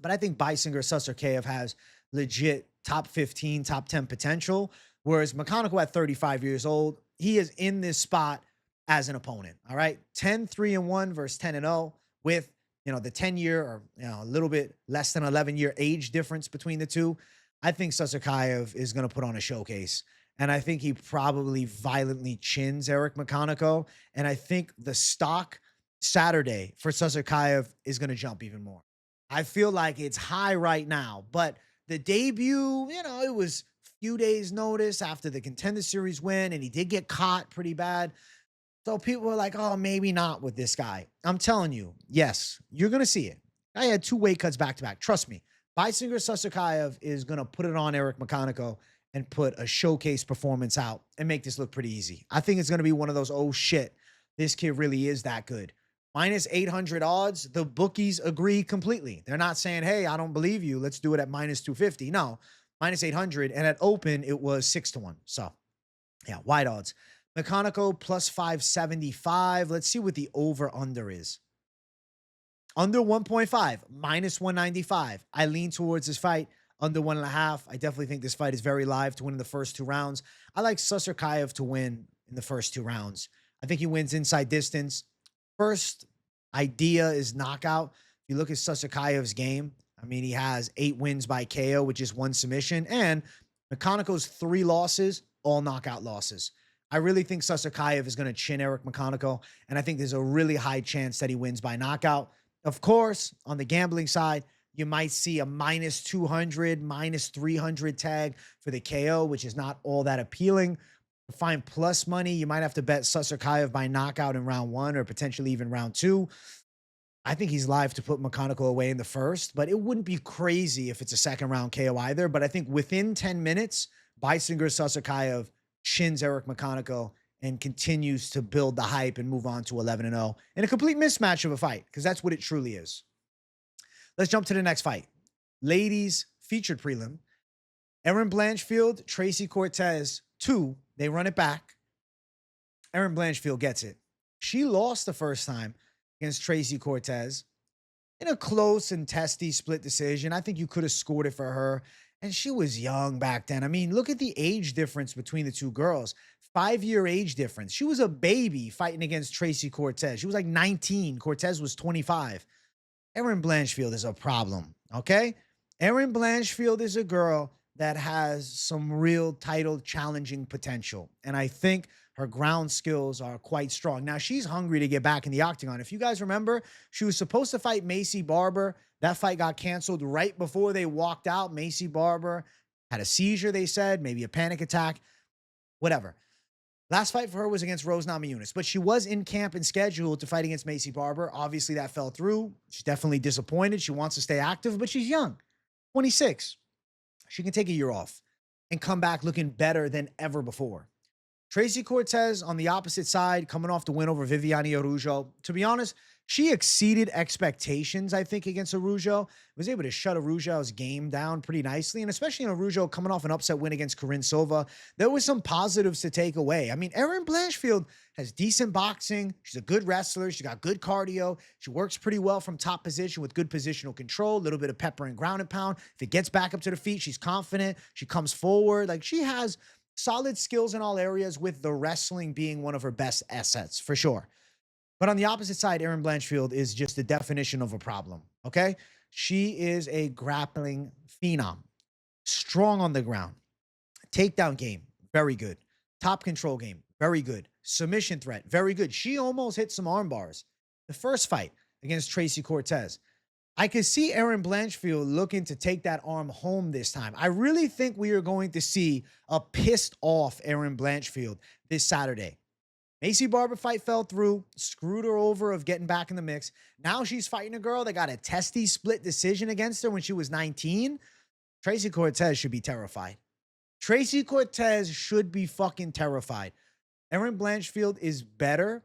Speaker 1: But I think Beisinger Susurkaev has legit top 15, top 10 potential, whereas McConico at 35 years old, he is in this spot as an opponent, all right? 10-3-1 versus 10-0 with, the 10-year or, a little bit less than 11-year age difference between the two. I think Susurkaev is going to put on a showcase, and I think he probably violently chins Eric McConico, and I think the stock Saturday for Susurkaev is going to jump even more. I feel like it's high right now, but the debut, it was a few days notice after the Contender Series win, and he did get caught pretty bad. So people were like, oh, maybe not with this guy. I'm telling you, yes, you're going to see it. I had 2 weight cuts back-to-back. Trust me. Beisinger Susurkaev is going to put it on Eric McConico and put a showcase performance out and make this look pretty easy. I think it's going to be one of those, oh, shit, this kid really is that good. Minus 800 odds, the bookies agree completely. They're not saying, hey, I don't believe you. Let's do it at minus 250. No, minus 800. And at open, it was 6-1. So, yeah, wide odds. McConico plus 575. Let's see what the over-under is. Under 1.5, minus 195. I lean towards this fight. Under 1.5. I definitely think this fight is very live to win in the first 2 rounds. I like Susurkaev to win in the first 2 rounds. I think he wins inside distance. First idea is knockout. If you look at Susurkaev's game, I mean, he has 8 wins by KO, which is 1 submission, and McConico's 3 losses, all knockout losses. I really think Susurkaev is going to chin Eric McConico, and I think there's a really high chance that he wins by knockout. Of course, on the gambling side, you might see a minus 200, minus 300 tag for the KO, which is not all that appealing. To find plus money, you might have to bet Susurkaev by knockout in round 1 or potentially even round 2. I think he's live to put McConico away in the first, but it wouldn't be crazy if it's a second round KO either. But I think within 10 minutes, Beisinger Susurkaev chins Eric McConico and continues to build the hype and move on to 11-0 in a complete mismatch of a fight, because that's what it truly is. Let's jump to the next fight. Ladies featured prelim. Erin Blanchfield, Tracy Cortez, 2. They run it back. Erin Blanchfield gets it. She lost the first time against Tracy Cortez in a close and testy split decision. I think you could have scored it for her. And she was young back then. I mean, look at the age difference between the 2 girls. 5-year age difference. She was a baby fighting against Tracy Cortez. She was like 19. Cortez was 25. Erin Blanchfield is a problem, okay? Erin Blanchfield is a girl that has some real title challenging potential. And I think her ground skills are quite strong. Now, she's hungry to get back in the octagon. If you guys remember, she was supposed to fight Maycee Barber. That fight got canceled right before they walked out. Maycee Barber had a seizure, they said, maybe a panic attack, whatever. Last fight for her was against Rose Namajunas, but she was in camp and scheduled to fight against Maycee Barber. Obviously, that fell through. She's definitely disappointed. She wants to stay active, but she's young, 26. She can take a year off and come back looking better than ever before. Tracy Cortez on the opposite side, coming off the win over Viviane Araujo. To be honest, she exceeded expectations, I think, against Araujo. Was able to shut Araujo's game down pretty nicely, and especially in Araujo coming off an upset win against Corinne Silva, there was some positives to take away. I mean, Erin Blanchfield has decent boxing. She's a good wrestler. She's got good cardio. She works pretty well from top position with good positional control, a little bit of pepper and ground and pound. If it gets back up to the feet, she's confident. She comes forward. Like, she has solid skills in all areas, with the wrestling being one of her best assets, for sure. But on the opposite side, Erin Blanchfield is just the definition of a problem, okay? She is a grappling phenom, strong on the ground, takedown game, very good, top control game, very good, submission threat, very good. She almost hit some arm bars the first fight against Tracy Cortez. I could see Erin Blanchfield looking to take that arm home this time. I really think we are going to see a pissed off Erin Blanchfield this Saturday. Macy Barber fight fell through, screwed her over of getting back in the mix. Now she's fighting a girl that got a testy split decision against her when she was 19. Tracy Cortez should be terrified. Tracy Cortez should be fucking terrified. Erin Blanchfield is better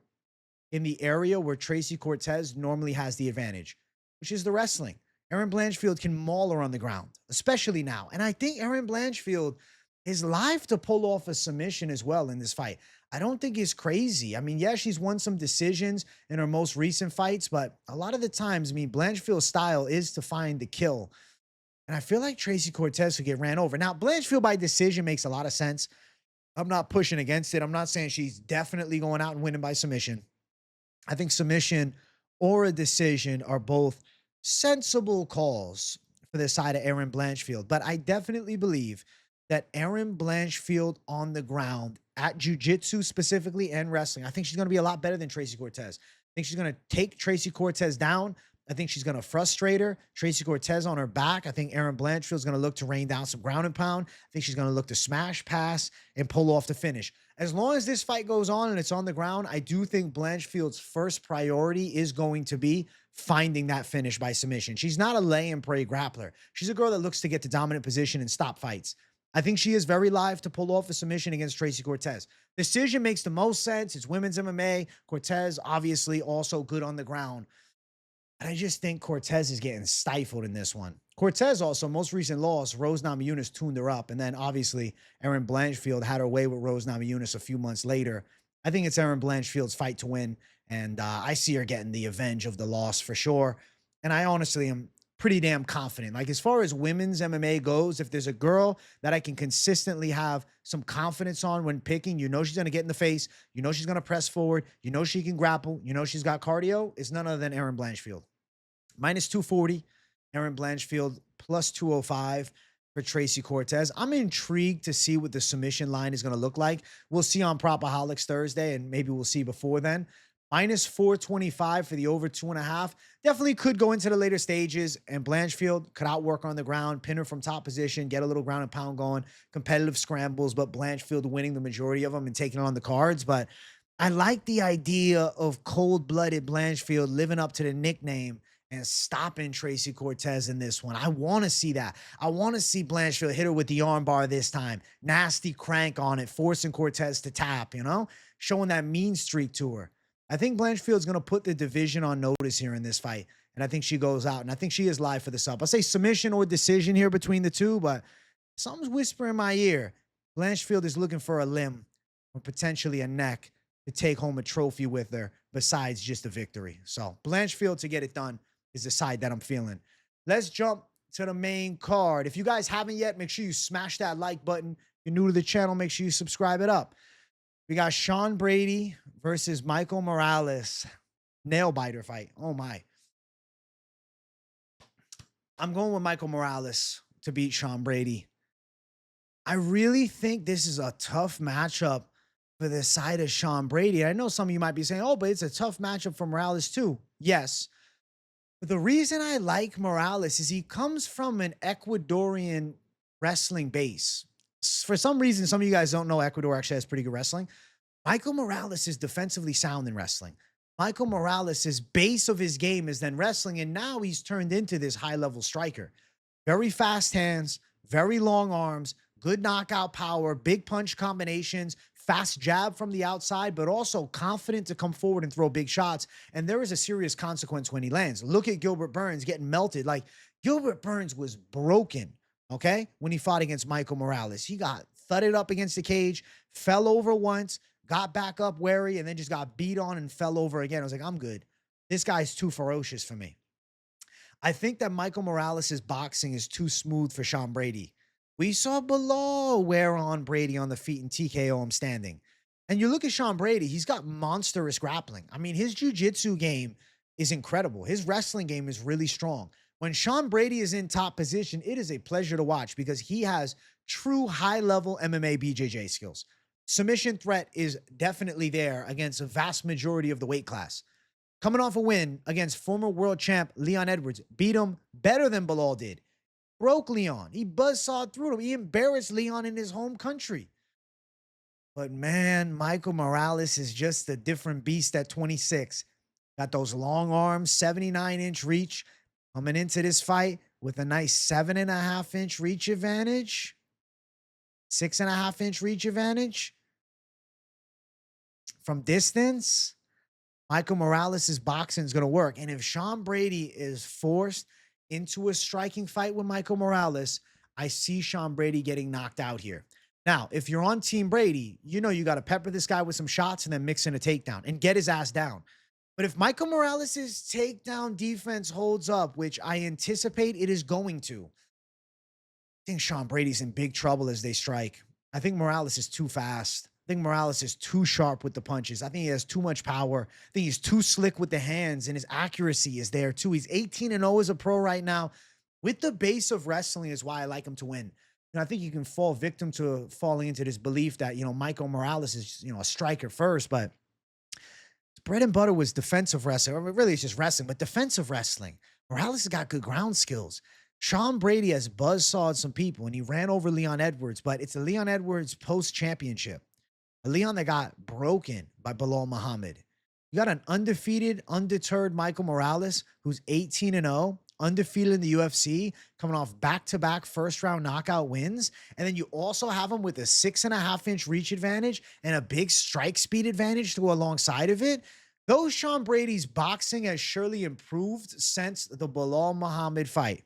Speaker 1: in the area where Tracy Cortez normally has the advantage, which is the wrestling. Erin Blanchfield can maul her on the ground, especially now. And I think Erin Blanchfield is live to pull off a submission as well in this fight. I don't think it's crazy. I mean, yeah, she's won some decisions in her most recent fights, but a lot of the times, I mean, Blanchfield's style is to find the kill. And I feel like Tracy Cortez would get ran over. Now, Blanchfield by decision makes a lot of sense. I'm not pushing against it. I'm not saying she's definitely going out and winning by submission. I think submission or a decision are both sensible calls for the side of Erin Blanchfield. But I definitely believe that Erin Blanchfield on the ground at jiu-jitsu specifically and wrestling, I think she's going to be a lot better than Tracy Cortez. I think she's going to take Tracy Cortez down. I think she's going to frustrate her. Tracy Cortez on her back. I think Erin Blanchfield is going to look to rain down some ground and pound. I think she's going to look to smash, pass, and pull off the finish. As long as this fight goes on and it's on the ground, I do think Blanchfield's first priority is going to be finding that finish by submission. She's not a lay and pray grappler. She's a girl that looks to get to dominant position and stop fights. I think she is very live to pull off a submission against Tracy Cortez. Decision makes the most sense. It's women's MMA. Cortez, obviously, also good on the ground. And I just think Cortez is getting stifled in this one. Cortez also, most recent loss, Rose Namajunas tuned her up. And then, obviously, Erin Blanchfield had her way with Rose Namajunas a few months later. I think it's Erin Blanchfield's fight to win. And I see her getting the avenge of the loss for sure. And I honestly am pretty damn confident. Like, as far as women's MMA goes, if there's a girl that I can consistently have some confidence on when picking, you know she's going to get in the face, you know she's going to press forward, you know she can grapple, you know she's got cardio, it's none other than Erin Blanchfield. Minus 240, Erin Blanchfield, plus 205 for Tracy Cortez. I'm intrigued to see what the submission line is going to look like. We'll see on Propaholics Thursday, and maybe we'll see before then. Minus 425 for the over 2.5. Definitely could go into the later stages, and Blanchfield could outwork on the ground, pin her from top position, get a little ground and pound going, competitive scrambles, but Blanchfield winning the majority of them and taking on the cards. But I like the idea of cold-blooded Blanchfield living up to the nickname and stopping Tracy Cortez in this one. I want to see that. I want to see Blanchfield hit her with the arm bar this time. Nasty crank on it, forcing Cortez to tap, you know? Showing that mean streak to her. I think Blanchfield's going to put the division on notice here in this fight. And I think she goes out. And I think she is live for the sub. I'll say submission or decision here between the two, but something's whispering in my ear. Blanchfield is looking for a limb or potentially a neck to take home a trophy with her besides just a victory. So Blanchfield to get it done is the side that I'm feeling. Let's jump to the main card. If you guys haven't yet, make sure you smash that like button. If you're new to the channel, make sure you subscribe it up. We got Sean Brady versus Michael Morales. Nail biter fight. Oh my. I'm going with Michael Morales to beat Sean Brady. I really think this is a tough matchup for the side of Sean Brady. I know some of you might be saying, oh, but it's a tough matchup for Morales too. Yes. But the reason I like Morales is he comes from an Ecuadorian wrestling base. For some reason, some of you guys don't know Ecuador actually has pretty good wrestling. Michael Morales is defensively sound in wrestling. Michael Morales' base of his game is then wrestling, and now he's turned into this high-level striker. Very fast hands, very long arms, good knockout power, big punch combinations, fast jab from the outside, but also confident to come forward and throw big shots. And there is a serious consequence when he lands. Look at Gilbert Burns getting melted. Like, Gilbert Burns was broken, okay, when he fought against Michael Morales. He got thudded up against the cage, fell over once, got back up wary, and then just got beat on and fell over again. I was like, I'm good. This guy's too ferocious for me. I think that Michael Morales' boxing is too smooth for Sean Brady. We saw Belal wear on Brady on the feet and TKO him standing. And you look at Sean Brady, he's got monstrous grappling. I mean, his jiu-jitsu game is incredible. His wrestling game is really strong. When Sean Brady is in top position, it is a pleasure to watch because he has true high-level MMA BJJ skills. Submission threat is definitely there against a vast majority of the weight class. Coming off a win against former world champ Leon Edwards, beat him better than Belal did. Broke Leon. He buzzsawed through him. He embarrassed Leon in his home country. But man, Michael Morales is just a different beast at 26. Got those long arms, 79-inch reach. Coming into this fight with a nice 7.5-inch reach advantage. 6.5-inch reach advantage. From distance, Michael Morales' boxing is going to work. And if Sean Brady is forced into a striking fight with Michael Morales, I see Sean Brady getting knocked out here. Now, if you're on Team Brady, you know you got to pepper this guy with some shots and then mix in a takedown and get his ass down. But if Michael Morales' takedown defense holds up, which I anticipate it is going to, I think Sean Brady's in big trouble as they strike. I think Morales is too fast. I think Morales is too sharp with the punches. I think he has too much power. I think he's too slick with the hands, and his accuracy is there too. He's 18-0 as a pro right now. With the base of wrestling is why I like him to win. You know, I think you can fall victim to falling into this belief that, you know, Michael Morales is, you know, a striker first, but his bread and butter was defensive wrestling. Or really, it's just wrestling, but defensive wrestling. Morales has got good ground skills. Sean Brady has buzzsawed some people, and he ran over Leon Edwards, but it's a Leon Edwards post-championship. A Leon that got broken by Belal Muhammad. You got an undefeated, undeterred Michael Morales who's 18-0, undefeated in the UFC, coming off back-to-back first-round knockout wins. And then you also have him with a 6.5-inch reach advantage and a big strike speed advantage to go alongside of it. Though Sean Brady's boxing has surely improved since the Belal Muhammad fight,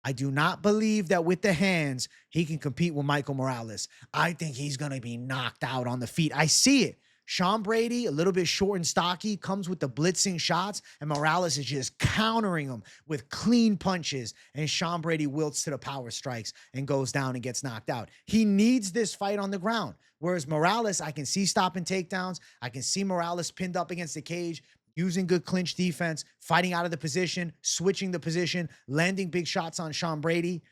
Speaker 1: I do not believe that with the hands, he can compete with Michael Morales. I think he's going to be knocked out on the feet. I see it. Sean Brady, a little bit short and stocky, comes with the blitzing shots, and Morales is just countering him with clean punches, and Sean Brady wilts to the power strikes and goes down and gets knocked out. He needs this fight on the ground, whereas Morales, I can see stopping takedowns. I can see Morales pinned up against the cage, using good clinch defense, fighting out of the position, switching the position, landing big shots on Sean Brady.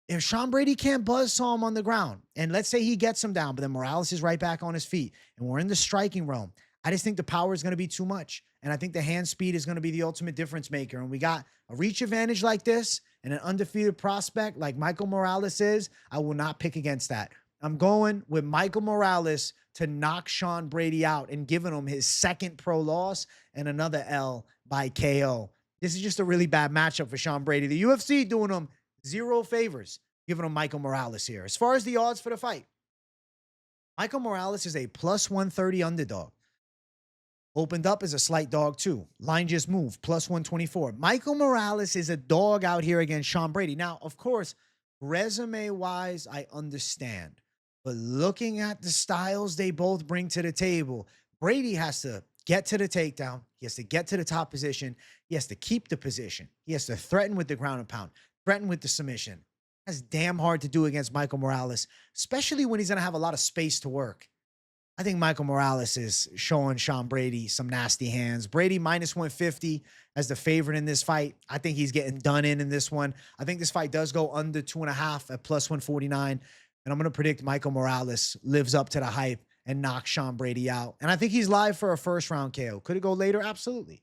Speaker 1: If Sean Brady can't buzzsaw him on the ground, and let's say he gets him down, but then Morales is right back on his feet, and we're in the striking realm, I just think the power is going to be too much. And I think the hand speed is going to be the ultimate difference maker. And we got a reach advantage like this and an undefeated prospect like Michael Morales is. I will not pick against that. I'm going with Michael Morales to knock Sean Brady out and giving him his second pro loss and another L by KO. This is just a really bad matchup for Sean Brady. The UFC doing him zero favors, giving him Michael Morales here. As far as the odds for the fight, Michael Morales is a plus 130 underdog. Opened up as a slight dog too. Line just moved, plus 124. Michael Morales is a dog out here against Sean Brady. Now, of course, resume-wise, I understand. But looking at the styles they both bring to the table, Brady has to get to the takedown. He has to get to the top position. He has to keep the position. He has to threaten with the ground and pound, threaten with the submission. That's damn hard to do against Michael Morales, especially when he's going to have a lot of space to work. I think Michael Morales is showing Sean Brady some nasty hands. Brady minus 150 as the favorite in this fight. I think he's getting done in this one. I think this fight does go under 2.5 at plus 149. And I'm going to predict Michael Morales lives up to the hype and knocks Sean Brady out. And I think he's live for a first-round KO. Could it go later? Absolutely.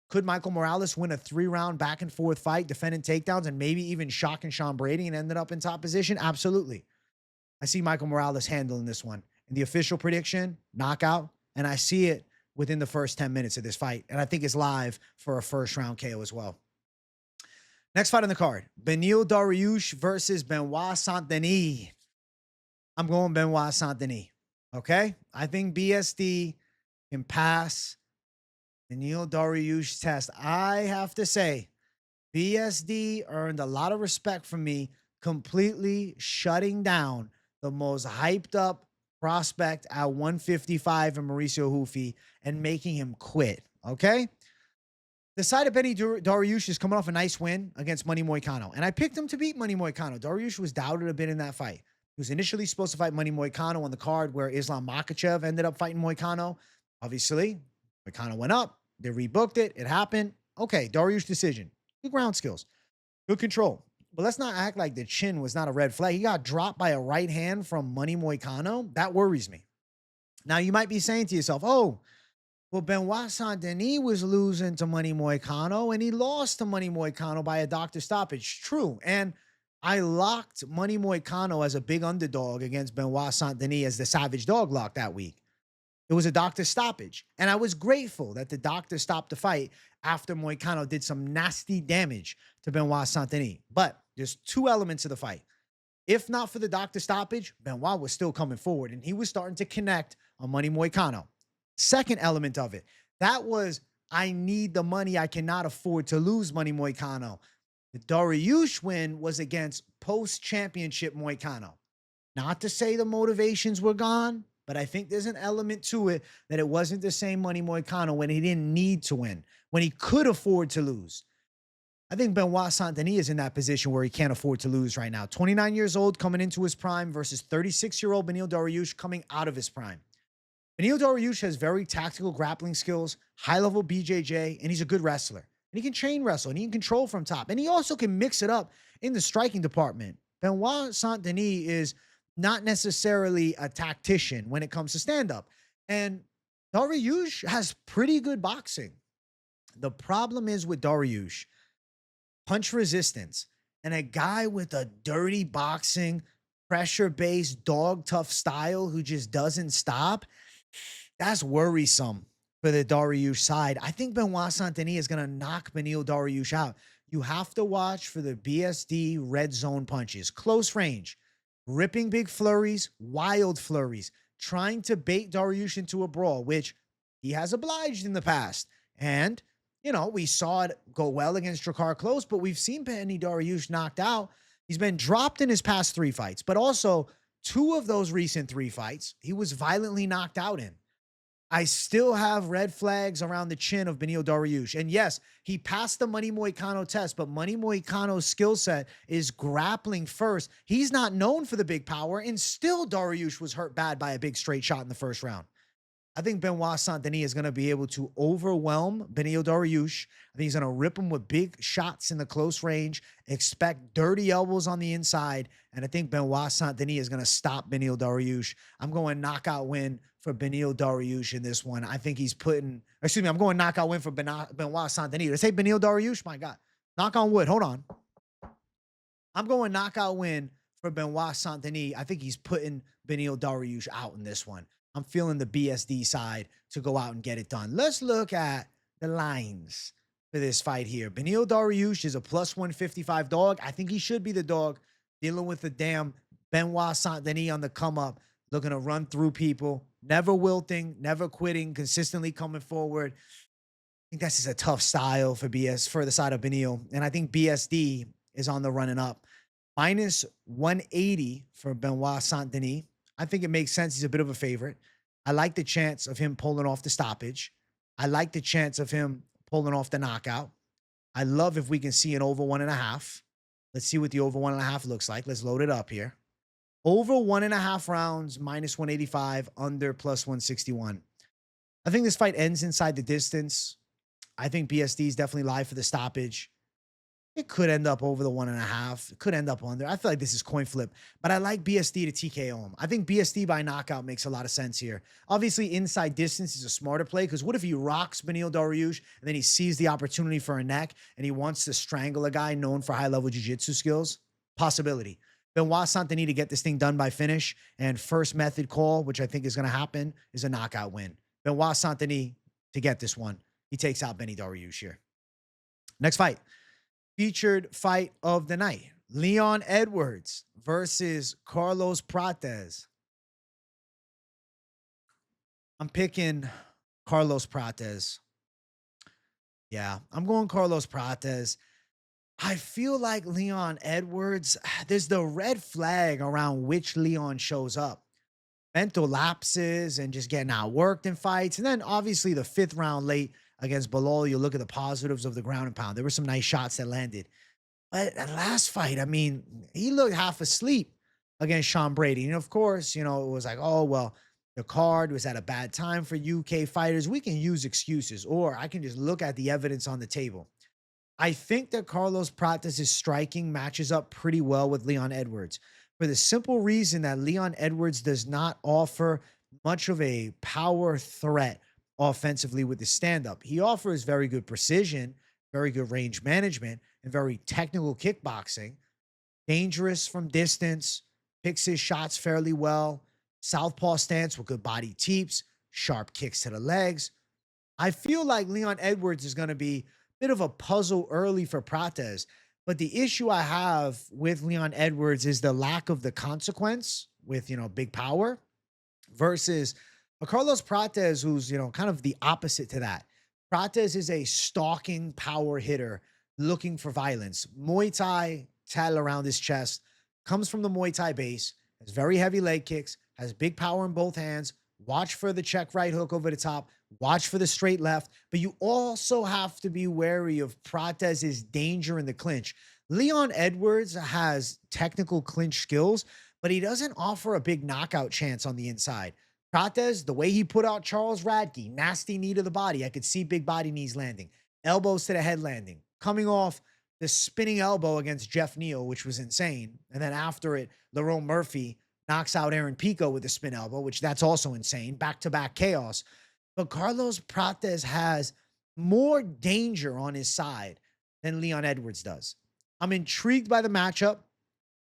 Speaker 1: Could Michael Morales win a 3-round back-and-forth fight, defending takedowns, and maybe even shocking Sean Brady and ended up in top position? Absolutely. I see Michael Morales handling this one. And the official prediction, knockout, and I see it within the first 10 minutes of this fight. And I think it's live for a first-round KO as well. Next fight on the card, Beneil Dariush versus Benoit Saint Denis. I'm going Benoit Saint Denis. Okay? I think BSD can pass the Neil Dariush test. I have to say, BSD earned a lot of respect from me, completely shutting down the most hyped up prospect at 155 in Mauricio Hoofy and making him quit. Okay? The side of Benny Dariush is coming off a nice win against Money Moicano, and I picked him to beat Money Moicano. Dariush was doubted a bit in that fight. He was initially supposed to fight Money Moicano on the card where Islam Makhachev ended up fighting Moicano. Obviously, Moicano went up. They rebooked it. It happened. Okay, Dariush decision. Good ground skills. Good control. But let's not act like the chin was not a red flag. He got dropped by a right hand from Money Moicano. That worries me. Now, you might be saying to yourself, oh, well, Benoit Saint Denis was losing to Money Moicano, and he lost to Money Moicano by a doctor stoppage. True. And I locked Money Moicano as a big underdog against Benoit Saint Denis as the Savage Dog lock that week. It was a doctor stoppage. And I was grateful that the doctor stopped the fight after Moicano did some nasty damage to Benoit Saint Denis. But there's two elements of the fight. If not for the doctor stoppage, Benoit was still coming forward, and he was starting to connect on Money Moicano. Second element of it, that was, I need the money. I cannot afford to lose Money Moicano. The Dariush win was against post-championship Moicano. Not to say the motivations were gone, but I think there's an element to it that it wasn't the same Money Moicano when he didn't need to win, when he could afford to lose. I think Benoit Saint Denis is in that position where he can't afford to lose right now. 29 years old coming into his prime versus 36-year-old Beneil Dariush coming out of his prime. Beneil Dariush has very tactical grappling skills, high-level BJJ, and he's a good wrestler. And he can chain wrestle, and he can control from top. And he also can mix it up in the striking department. Benoit Saint Denis is not necessarily a tactician when it comes to stand-up. And Dariush has pretty good boxing. The problem is with Dariush, punch resistance, and a guy with a dirty boxing, pressure-based, dog-tough style who just doesn't stop. That's worrisome for the Dariush side. I think Benoit Saint Denis is going to knock Beneil Dariush out. You have to watch for the BSD red zone punches. Close range, ripping big flurries, wild flurries, trying to bait Dariush into a brawl, which he has obliged in the past. And, you know, we saw it go well against Drakkar Close, but we've seen Beneil Dariush knocked out. He's been dropped in his past 3 fights, but also 2 of those recent 3 fights, he was violently knocked out in. I still have red flags around the chin of Beneil Dariush. And yes, he passed the Money Moicano test, but Money Moicano's skill set is grappling first. He's not known for the big power, and still Dariush was hurt bad by a big straight shot in the first round. I think Benoit Saint Denis is going to be able to overwhelm Beneil Dariush. I think he's going to rip him with big shots in the close range, expect dirty elbows on the inside, and I think Benoit Saint Denis is going to stop Beneil Dariush. I'm going knockout win for Beneil Dariush in this one. I think he's putting, excuse me, I'm going knockout win for Benoit Saint Denis. Let's say Beneil Dariush, my God. Knock on wood, hold on. I'm going knockout win for Benoit Saint Denis. I think he's putting Beneil Dariush out in this one. I'm feeling the BSD side to go out and get it done. Let's look at the lines for this fight here. Beneil Dariush is a plus 155 dog. I think he should be the dog, dealing with the damn Benoit Saint Denis on the come up, looking to run through people, never wilting, never quitting, consistently coming forward. I think that's just a tough style for the side of Beneil. And I think BSD is on the running up. Minus 180 for Benoit Saint Denis. I think it makes sense. He's a bit of a favorite. I like the chance of him pulling off the stoppage. I like the chance of him pulling off the knockout. I love if we can see an over 1.5. Let's see what the over 1.5 looks like. Let's load it up here. Over 1.5 rounds, minus 185, under plus 161. I think this fight ends inside the distance. I think BSD is definitely live for the stoppage. It could end up over the 1.5. It could end up under. I feel like this is coin flip, but I like BSD to TKO him. I think BSD by knockout makes a lot of sense here. Obviously, inside distance is a smarter play because what if he rocks Beneil Dariush and then he sees the opportunity for a neck and he wants to strangle a guy known for high-level jiu-jitsu skills? Possibility. Benoit Saint Denis to get this thing done by finish, and first method call, which I think is going to happen, is a knockout win. Benoit Saint Denis to get this one. He takes out Beneil Dariush here. Next fight. Featured fight of the night. Leon Edwards versus Carlos Prates. I'm picking Carlos Prates. Yeah, I'm going Carlos Prates. I feel like Leon Edwards, there's the red flag around which Leon shows up. Mental lapses and just getting outworked in fights. And then obviously the fifth round late against Bilal, you look at the positives of the ground and pound. There were some nice shots that landed. But that last fight, I mean, he looked half asleep against Sean Brady. And of course, it was like, oh, well, the card was at a bad time for UK fighters. We can use excuses, or I can just look at the evidence on the table. I think that Carlos Prates' striking matches up pretty well with Leon Edwards for the simple reason that Leon Edwards does not offer much of a power threat offensively with the stand-up. He offers very good precision, very good range management, and very technical kickboxing. Dangerous from distance, picks his shots fairly well, southpaw stance with good body teeps, sharp kicks to the legs. I feel like Leon Edwards is going to be a bit of a puzzle early for Prates. But the issue I have with Leon Edwards is the lack of the consequence with, big power versus a Carlos Prates who's, kind of the opposite to that. Prates is a stalking power hitter looking for violence. Muay Thai, tattle around his chest, comes from the Muay Thai base, has very heavy leg kicks, has big power in both hands. Watch for the check right hook over the top. Watch for the straight left. But you also have to be wary of Prates' danger in the clinch. Leon Edwards has technical clinch skills, but he doesn't offer a big knockout chance on the inside. Prates, the way he put out Charles Radke, nasty knee to the body. I could see big body knees landing. Elbows to the head landing. Coming off the spinning elbow against Jeff Neal, which was insane. And then after it, Lerone Murphy knocks out Aaron Pico with a spin elbow, which that's also insane. Back-to-back chaos. But Carlos Prates has more danger on his side than Leon Edwards does. I'm intrigued by the matchup.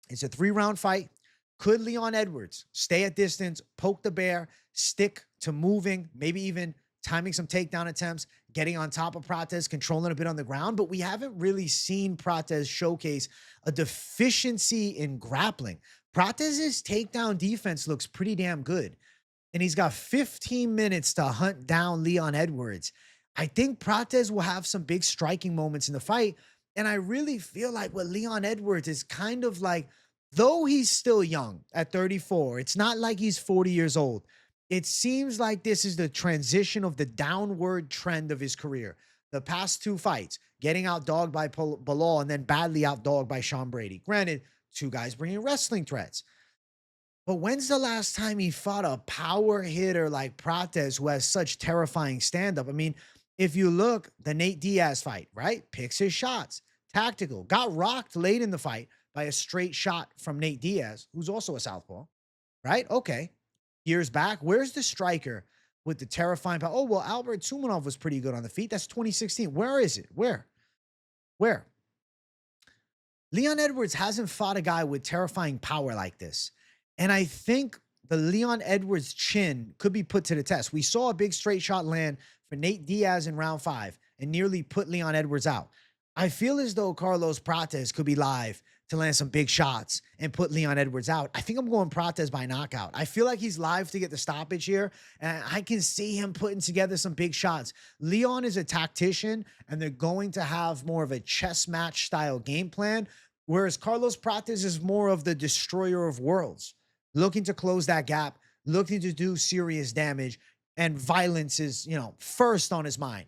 Speaker 1: It's a 3-round fight. Could Leon Edwards stay at distance, poke the bear, stick to moving, maybe even timing some takedown attempts, getting on top of Prates, controlling a bit on the ground? But we haven't really seen Prates showcase a deficiency in grappling. Prates' takedown defense looks pretty damn good. And he's got 15 minutes to hunt down Leon Edwards. I think Prates will have some big striking moments in the fight. And I really feel like with Leon Edwards is kind of like, though he's still young at 34, it's not like he's 40 years old. It seems like this is the transition of the downward trend of his career. The past 2 fights, getting outdogged by Bilal and then badly outdogged by Sean Brady. Granted, 2 guys bringing wrestling threats. But when's the last time he fought a power hitter like Prates who has such terrifying stand-up? I mean, if you look, the Nate Diaz fight, right? Picks his shots. Tactical. Got rocked late in the fight by a straight shot from Nate Diaz, who's also a southpaw, right? Okay. Years back, where's the striker with the terrifying power? Oh, well, Albert Tumanov was pretty good on the feet. That's 2016. Where is it? Where? Leon Edwards hasn't fought a guy with terrifying power like this. And I think the Leon Edwards chin could be put to the test. We saw a big straight shot land for Nate Diaz in round 5 and nearly put Leon Edwards out. I feel as though Carlos Prates could be live to land some big shots and put Leon Edwards out. I think I'm going Prates by knockout. I feel like he's live to get the stoppage here, and I can see him putting together some big shots. Leon is a tactician, and they're going to have more of a chess match style game plan, whereas Carlos Prates is more of the destroyer of worlds, looking to close that gap, looking to do serious damage, and violence is, first on his mind.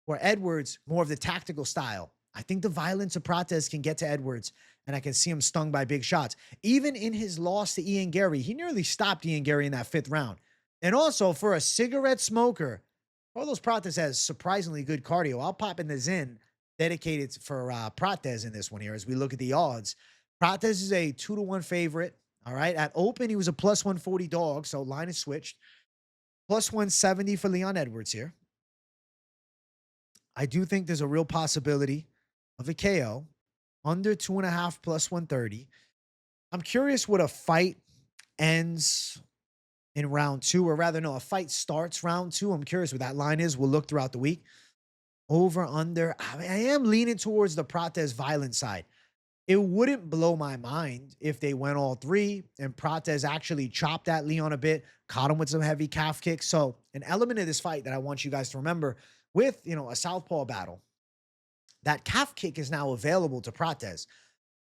Speaker 1: Where Edwards, more of the tactical style. I think the violence of Prates can get to Edwards, and I can see him stung by big shots. Even in his loss to Ian Gary, he nearly stopped Ian Gary in that 5th round. And also, for a cigarette smoker, Carlos Prates has surprisingly good cardio. I'll pop in the Zin dedicated for Prates in this one here as we look at the odds. Prates is a 2-1 favorite. All right. At open, he was a plus 140 dog, so line is switched. Plus 170 for Leon Edwards here. I do think there's a real possibility of a KO. Under 2.5 plus 130. I'm curious what a fight ends in round 2, or rather, no, a fight starts round 2. I'm curious what that line is. We'll look throughout the week. Over, under. I am leaning towards the Prates violent side. It wouldn't blow my mind if they went all three and Prates actually chopped at Leon a bit, caught him with some heavy calf kicks. So an element of this fight that I want you guys to remember with, a southpaw battle, that calf kick is now available to Prates.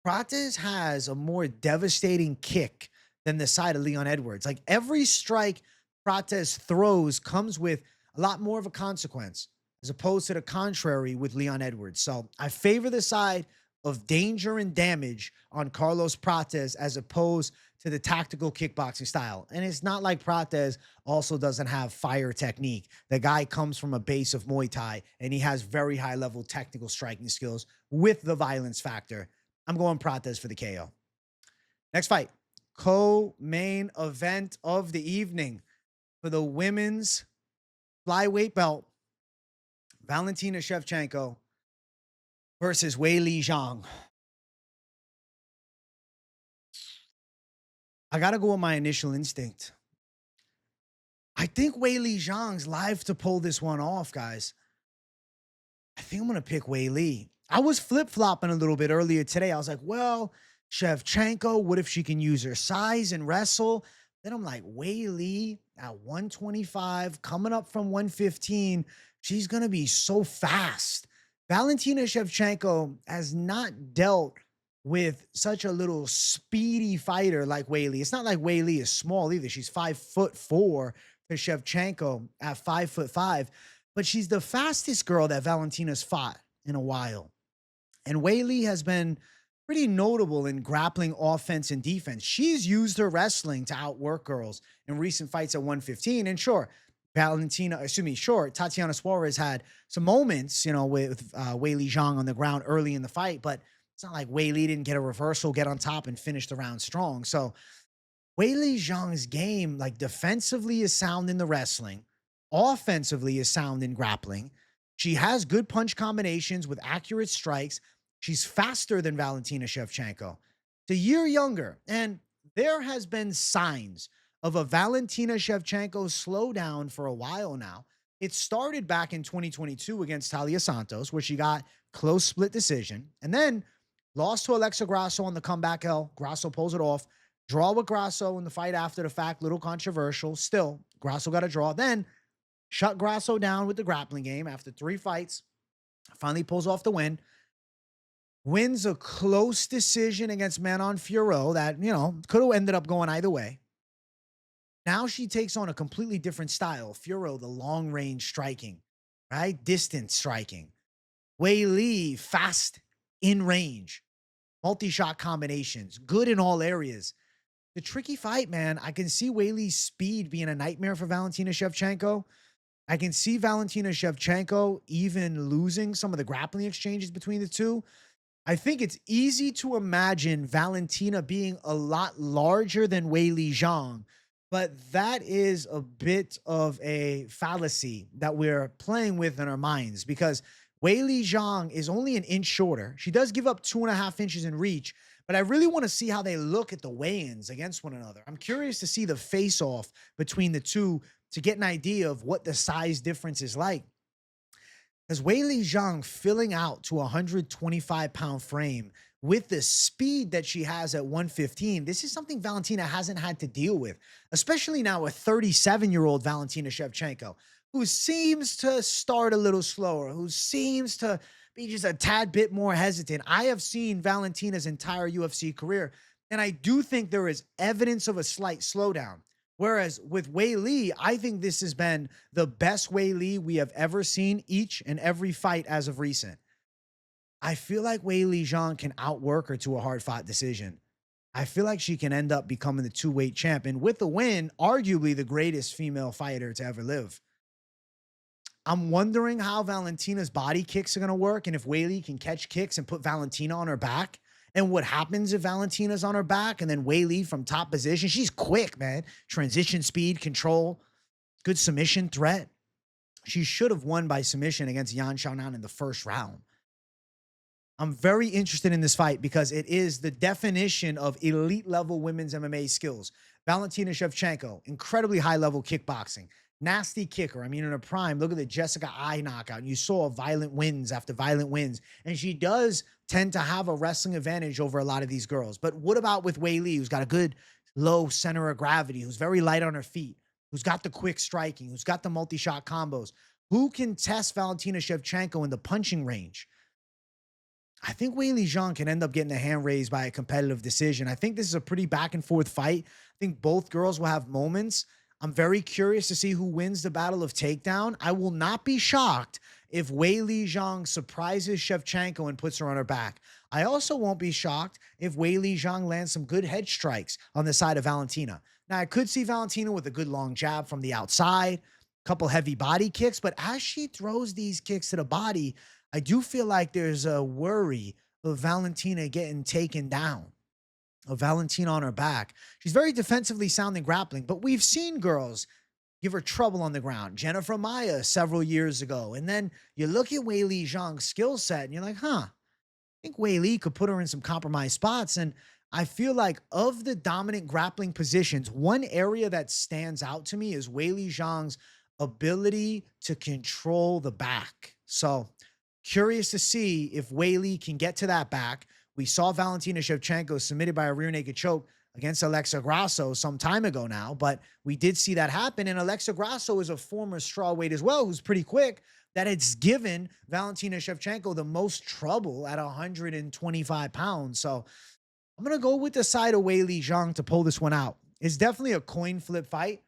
Speaker 1: Prates has a more devastating kick than the side of Leon Edwards. Like every strike Prates throws comes with a lot more of a consequence as opposed to the contrary with Leon Edwards. So I favor the side of danger and damage on Carlos Prates as opposed to the tactical kickboxing style. And it's not like Prates also doesn't have fire technique. The guy comes from a base of Muay Thai and he has very high level technical striking skills with the violence factor. I'm going Prates for the KO. Next fight, co-main event of the evening for the women's flyweight belt, Valentina Shevchenko versus Weili Zhang. I got to go with my initial instinct. I think Weili Zhang's live to pull this one off, guys. I think I'm going to pick Weili. I was flip-flopping a little bit earlier today. I was like, well, Shevchenko, what if she can use her size and wrestle? Then I'm like, Weili at 125, coming up from 115. She's going to be so fast. Valentina Shevchenko has not dealt with such a little speedy fighter like Weili. It's not like Weili is small either. She's 5'4" for Shevchenko at 5'5", but she's the fastest girl that Valentina's fought in a while. And Weili has been pretty notable in grappling offense and defense. She's used her wrestling to outwork girls in recent fights at 115. And sure, Tatiana Suarez had some moments, with Weili Zhang on the ground early in the fight, but it's not like Weili didn't get a reversal, get on top, and finish the round strong. So Weili Zhang's game, like defensively, is sound in the wrestling. Offensively is sound in grappling. She has good punch combinations with accurate strikes. She's faster than Valentina Shevchenko. It's a year younger, and there has been signs of a Valentina Shevchenko slowdown for a while now. It started back in 2022 against Talia Santos, where she got close split decision, and then lost to Alexa Grasso on the comeback L. Grasso pulls it off. Draw with Grasso in the fight after the fact, little controversial. Still, Grasso got a draw. Then shut Grasso down with the grappling game after 3 fights. Finally pulls off the win. Wins a close decision against Manon Fiorot that, could have ended up going either way. Now she takes on a completely different style. Fiorot, the long-range striking, right? Distance striking. Weili, fast in range. Multi-shot combinations. Good in all areas. The tricky fight, man. I can see Weili's speed being a nightmare for Valentina Shevchenko. I can see Valentina Shevchenko even losing some of the grappling exchanges between the two. I think it's easy to imagine Valentina being a lot larger than Weili Zhang, but that is a bit of a fallacy that we're playing with in our minds because Weili Zhang is only an inch shorter. She does give up 2.5 inches in reach, but I really want to see how they look at the weigh-ins against one another. I'm curious to see the face-off between the two to get an idea of what the size difference is like. Because Weili Zhang filling out to a 125-pound frame with the speed that she has at 115, this is something Valentina hasn't had to deal with, especially now a 37-year-old Valentina Shevchenko, who seems to start a little slower, who seems to be just a tad bit more hesitant. I have seen Valentina's entire UFC career, and I do think there is evidence of a slight slowdown. Whereas with Weili, I think this has been the best Weili we have ever seen each and every fight as of recent. I feel like Weili Zhang can outwork her to a hard-fought decision. I feel like she can end up becoming the 2-weight champ, and with the win, arguably the greatest female fighter to ever live. I'm wondering how Valentina's body kicks are going to work and if Weili can catch kicks and put Valentina on her back. And what happens if Valentina's on her back and then Weili from top position? She's quick, man. Transition speed, control, good submission threat. She should have won by submission against Yan Xiaonan in the first round. I'm very interested in this fight because it is the definition of elite level women's MMA skills. Valentina Shevchenko, incredibly high level kickboxing. Nasty kicker. I mean, in her prime, look at the Jessica I knockout. And you saw violent wins after violent wins. And she does tend to have a wrestling advantage over a lot of these girls. But what about with Weili, who's got a good low center of gravity, who's very light on her feet, who's got the quick striking, who's got the multi-shot combos? Who can test Valentina Shevchenko in the punching range? I think Weili Zhang can end up getting a hand raised by a competitive decision. I think this is a pretty back and forth fight. I think both girls will have moments. I'm very curious to see who wins the battle of takedown. I will not be shocked if Weili Zhang surprises Shevchenko and puts her on her back. I also won't be shocked if Weili Zhang lands some good head strikes on the side of Valentina. Now, I could see Valentina with a good long jab from the outside, a couple heavy body kicks, but as she throws these kicks to the body, I do feel like there's a worry of Valentina getting taken down, of Valentina on her back. She's very defensively sound in grappling, but we've seen girls give her trouble on the ground. Jennifer Maia several years ago. And then you look at Weili Zhang's skill set and you're like, I think Weili could put her in some compromised spots. And I feel like of the dominant grappling positions, one area that stands out to me is Weili Zhang's ability to control the back. So curious to see if Weili can get to that back. We saw Valentina Shevchenko submitted by a rear naked choke against Alexa Grasso some time ago now, but we did see that happen. And Alexa Grasso is a former strawweight as well, who's pretty quick, that it's given Valentina Shevchenko the most trouble at 125 pounds. So I'm going to go with the side of Weili Zhang to pull this one out. It's definitely a coin flip fight.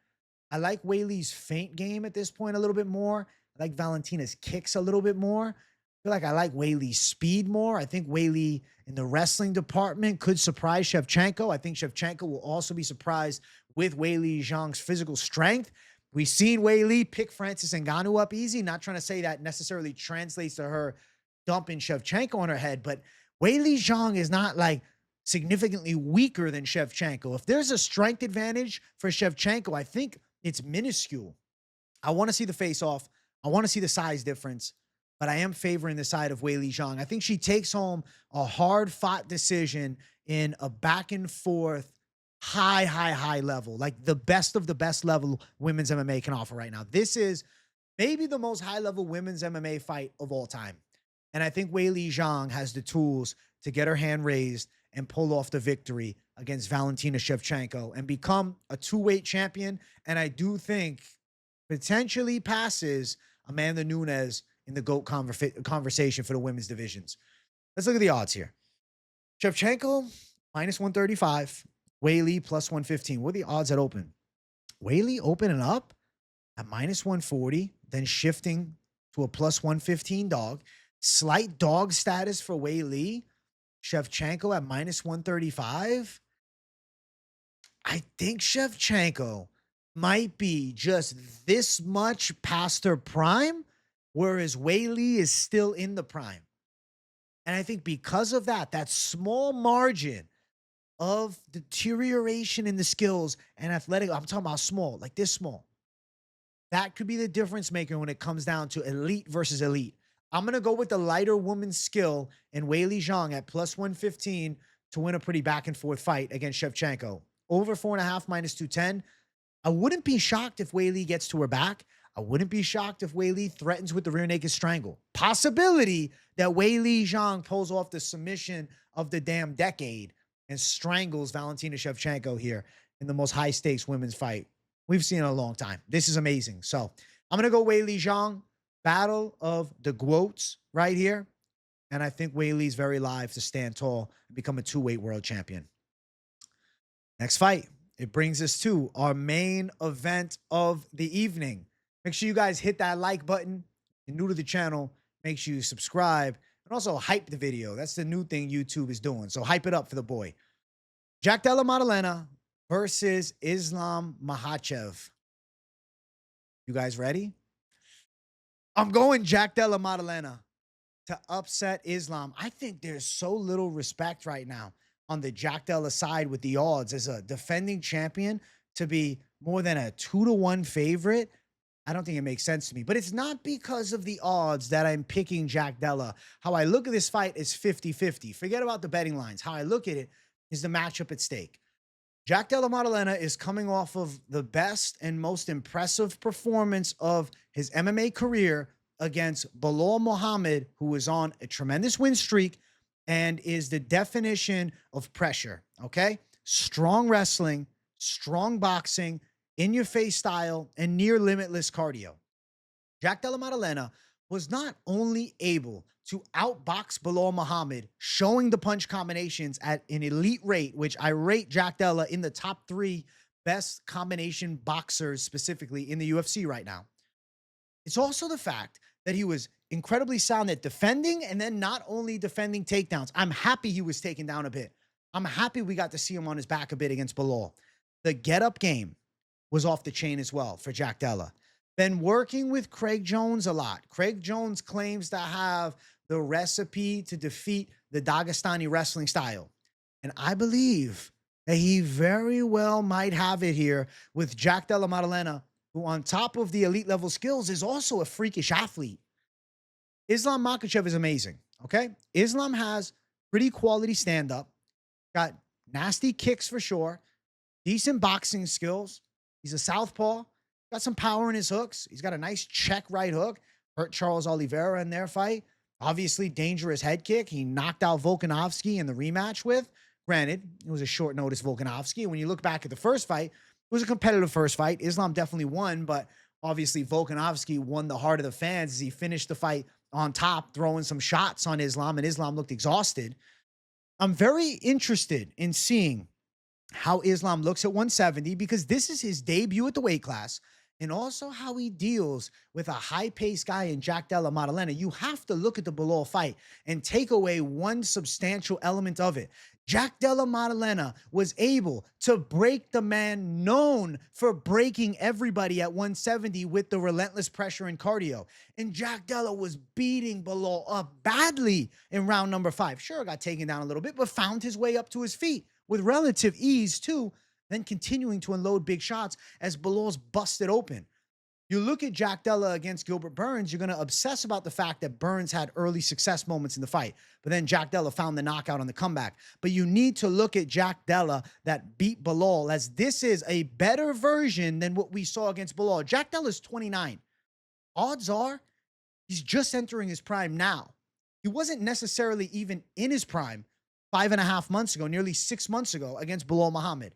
Speaker 1: I like Weili's feint game at this point a little bit more. I like Valentina's kicks a little bit more. I feel like I like Weili's speed more. I think Weili in the wrestling department could surprise Shevchenko. I think Shevchenko will also be surprised with Weili Zhang's physical strength. We've seen Weili pick Francis Ngannou up easy. Not trying to say that necessarily translates to her dumping Shevchenko on her head, but Weili Zhang is not like significantly weaker than Shevchenko. If there's a strength advantage for Shevchenko, I think it's minuscule. I want to see the face-off. I want to see the size difference, but I am favoring the side of Weili Zhang. I think she takes home a hard-fought decision in a back-and-forth, high level, like the best of the best level women's MMA can offer right now. This is maybe the most high-level women's MMA fight of all time. And I think Weili Zhang has the tools to get her hand raised and pull off the victory against Valentina Shevchenko and become a two-weight champion. And I do think potentially passes Amanda Nunes in the GOAT conversation for the women's divisions. Let's look at the odds here. Shevchenko, minus 135. Weili, plus 115. What are the odds at open? Weili opening up at minus 140, then shifting to a plus 115 dog. Slight dog status for Weili. Shevchenko at minus 135. I think Shevchenko might be just this much past her prime, whereas Weili is still in the prime. And I think because of that, that small margin of deterioration in the skills and athletic, I'm talking about small, like this small, that could be the difference maker when it comes down to elite versus elite. I'm going to go with the lighter woman's skill in Weili Zhang at plus 115 to win a pretty back and forth fight against Shevchenko. Over 4.5 minus 210. I wouldn't be shocked if Weili gets to her back. I wouldn't be shocked if Weili threatens with the rear naked strangle. Possibility that Weili Zhang pulls off the submission of the damn decade and strangles Valentina Shevchenko here in the most high stakes women's fight we've seen in a long time. This is amazing. So I'm going to go Weili Zhang. Battle of the GOATs right here. And I think Weili's very live to stand tall and become a two-weight world champion. Next fight. It brings us to our main event of the evening. Make sure you guys hit that like button. If you're new to the channel, make sure you subscribe and also hype the video. That's the new thing YouTube is doing. So hype it up for the boy. Jack Della Maddalena versus Islam Makhachev. You guys ready? I'm going Jack Della Maddalena to upset Islam. I think there's so little respect right now on the Jack Della side with the odds as a defending champion to be more than a 2-to-1 favorite. I don't think it makes sense to me, but it's not because of the odds that I'm picking Jack Della. How I look at this fight is 50-50. Forget about the betting lines. How I look at it is the matchup at stake. Jack Della Maddalena is coming off of the best and most impressive performance of his MMA career against Belal Muhammad, who was on a tremendous win streak and is the definition of pressure, okay? Strong wrestling, strong boxing, in your face style, and near limitless cardio. Jack Della Maddalena was not only able to outbox Belal Muhammad, showing the punch combinations at an elite rate, which I rate Jack Della in the top 3 best combination boxers specifically in the UFC right now. It's also the fact that he was incredibly sound at defending, and then not only defending takedowns. I'm happy he was taken down a bit. I'm happy we got to see him on his back a bit against Belal. The get-up game was off the chain as well for Jack Della. Been working with Craig Jones a lot. Craig Jones claims to have the recipe to defeat the Dagestani wrestling style. And I believe that he very well might have it here with Jack Della Maddalena, who on top of the elite level skills is also a freakish athlete. Islam Makhachev is amazing, okay? Islam has pretty quality stand-up, got nasty kicks for sure, decent boxing skills. He's a southpaw, got some power in his hooks. He's got a nice check right hook, hurt Charles Oliveira in their fight. Obviously, dangerous head kick. He knocked out Volkanovski in the rematch with. Granted, it was a short notice Volkanovski. And when you look back at the first fight, it was a competitive first fight. Islam definitely won, but obviously Volkanovski won the heart of the fans as he finished the fight on top, throwing some shots on Islam, and Islam looked exhausted. I'm very interested in seeing how Islam looks at 170 because this is his debut at the weight class, and also how he deals with a high-paced guy in Jack Della Maddalena. You have to look at the Belal fight and take away one substantial element of it. Jack Della Maddalena was able to break the man known for breaking everybody at 170 with the relentless pressure and cardio. And Jack Della was beating Belal up badly in round number 5. Sure, got taken down a little bit, but found his way up to his feet with relative ease too, then continuing to unload big shots as Belal's busted open. You look at Jack Della against Gilbert Burns, you're going to obsess about the fact that Burns had early success moments in the fight, but then Jack Della found the knockout on the comeback. But you need to look at Jack Della that beat Belal, as this is a better version than what we saw against Belal. Jack Della's 29. Odds are he's just entering his prime now. He wasn't necessarily even in his prime 5.5 months ago, nearly 6 months ago against Belal Muhammad.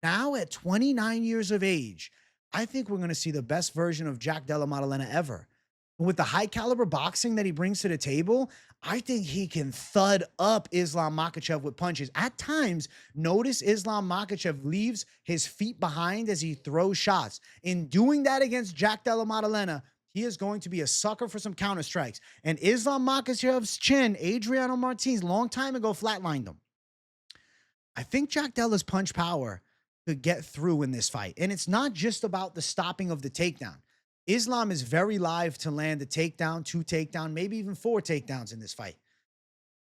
Speaker 1: Now at 29 years of age, I think we're going to see the best version of Jack Della Maddalena ever. And with the high caliber boxing that he brings to the table, I think he can thud up Islam Makhachev with punches. At times, notice Islam Makhachev leaves his feet behind as he throws shots. In doing that against Jack Della Maddalena, he is going to be a sucker for some counter strikes. And Islam Makhachev's chin, Adriano Martins, long time ago flatlined him. I think Jack Della's punch power could get through in this fight. And it's not just about the stopping of the takedown. Islam is very live to land a takedown, 2 takedown, maybe even 4 takedowns in this fight.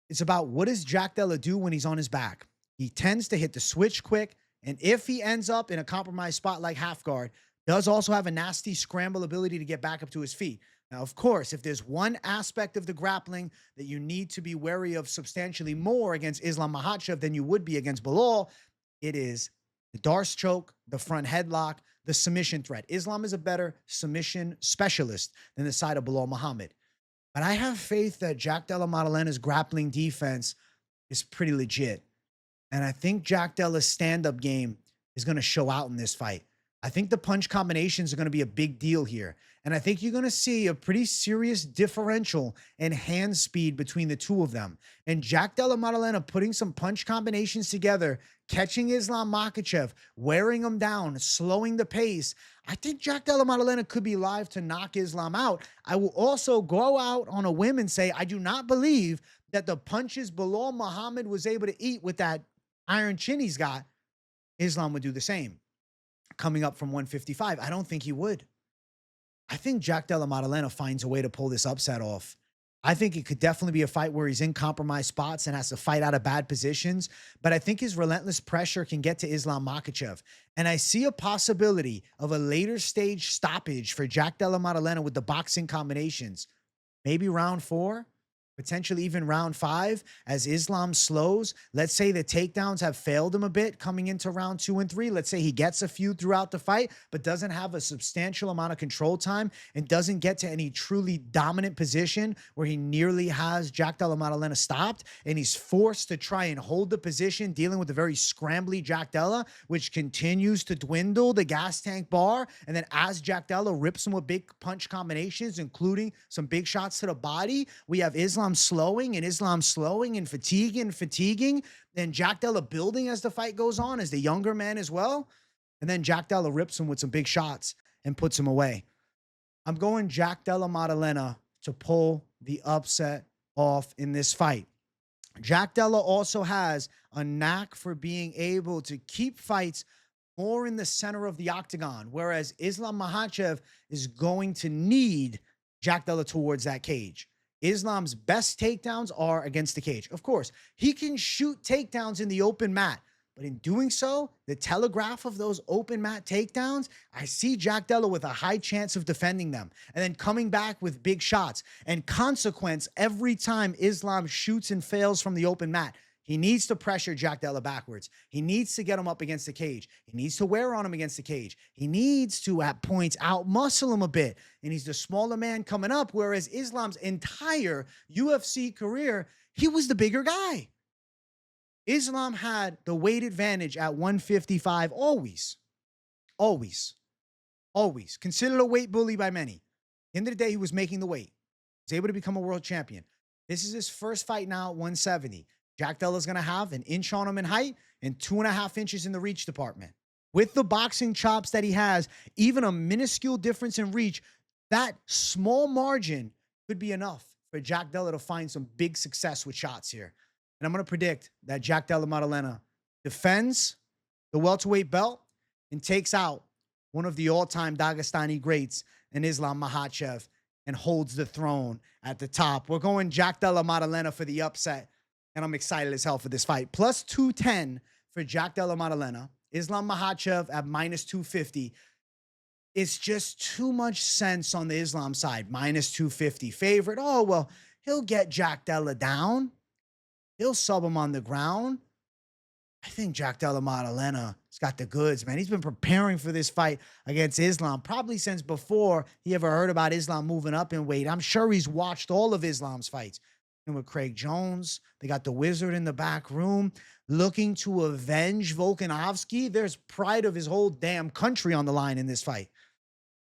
Speaker 1: It's about what does Jack Della do when he's on his back. He tends to hit the switch quick, and if he ends up in a compromised spot like half guard, does also have a nasty scramble ability to get back up to his feet. Now, of course, if there's one aspect of the grappling that you need to be wary of substantially more against Islam Makhachev than you would be against Belal, it is the Darce choke, the front headlock, the submission threat. Islam is a better submission specialist than the side of Belal Muhammad. But I have faith that Jack Della Maddalena's grappling defense is pretty legit. And I think Jack Della's stand-up game is going to show out in this fight. I think the punch combinations are going to be a big deal here. And I think you're going to see a pretty serious differential in hand speed between the two of them. And Jack Della Maddalena putting some punch combinations together, catching Islam Makhachev, wearing him down, slowing the pace. I think Jack Della Maddalena could be live to knock Islam out. I will also go out on a whim and say I do not believe that the punches Belal Muhammad was able to eat with that iron chin he's got, Islam would do the same. Coming up from 155, I don't think he would. I think Jack Della Maddalena finds a way to pull this upset off. I think it could definitely be a fight where he's in compromised spots and has to fight out of bad positions, but I think his relentless pressure can get to Islam Makhachev. And I see a possibility of a later stage stoppage for Jack Della Maddalena with the boxing combinations. Maybe round 4, potentially even round 5 as Islam slows. Let's say the takedowns have failed him a bit coming into round 2 and 3. Let's say he gets a few throughout the fight, but doesn't have a substantial amount of control time and doesn't get to any truly dominant position where he nearly has Jack Della Maddalena stopped, and he's forced to try and hold the position, dealing with a very scrambly Jack Della, which continues to dwindle the gas tank bar. And then as Jack Della rips him with big punch combinations, including some big shots to the body, we have Islam slowing and fatiguing, and Jack Della building as the fight goes on as the younger man as well. And then Jack Della rips him with some big shots and puts him away. I'm going Jack Della Maddalena to pull the upset off in this fight. Jack Della also has a knack for being able to keep fights more in the center of the octagon, whereas Islam Makhachev is going to need Jack Della towards that cage. Islam's best takedowns are against the cage. Of course, he can shoot takedowns in the open mat, but in doing so, the telegraph of those open mat takedowns, I see Jack Della with a high chance of defending them and then coming back with big shots. And consequence, every time Islam shoots and fails from the open mat, he needs to pressure Jack Della backwards. He needs to get him up against the cage. He needs to wear on him against the cage. He needs to, at points, outmuscle him a bit. And he's the smaller man coming up, whereas Islam's entire UFC career, he was the bigger guy. Islam had the weight advantage at 155 always. Always. Always. Considered a weight bully by many. At the end of the day, he was making the weight. He was able to become a world champion. This is his first fight now at 170. Jack Della's going to have an inch on him in height and 2.5 inches in the reach department. With the boxing chops that he has, even a minuscule difference in reach, that small margin could be enough for Jack Della to find some big success with shots here. And I'm going to predict that Jack Della Maddalena defends the welterweight belt and takes out one of the all-time Dagestani greats in Islam Makhachev and holds the throne at the top. We're going Jack Della Maddalena for the upset. And I'm excited as hell for this fight. Plus 210 for Jack Della Maddalena. Islam Makhachev at minus 250. It's just too much sense on the Islam side. Minus 250 favorite. Oh, well, he'll get Jack Della down. He'll sub him on the ground. I think Jack Della Maddalena has got the goods, man. He's been preparing for this fight against Islam probably since before he ever heard about Islam moving up in weight. I'm sure he's watched all of Islam's fights. And with Craig Jones, they got the Wizard in the back room looking to avenge Volkanovski. There's pride of his whole damn country on the line in this fight.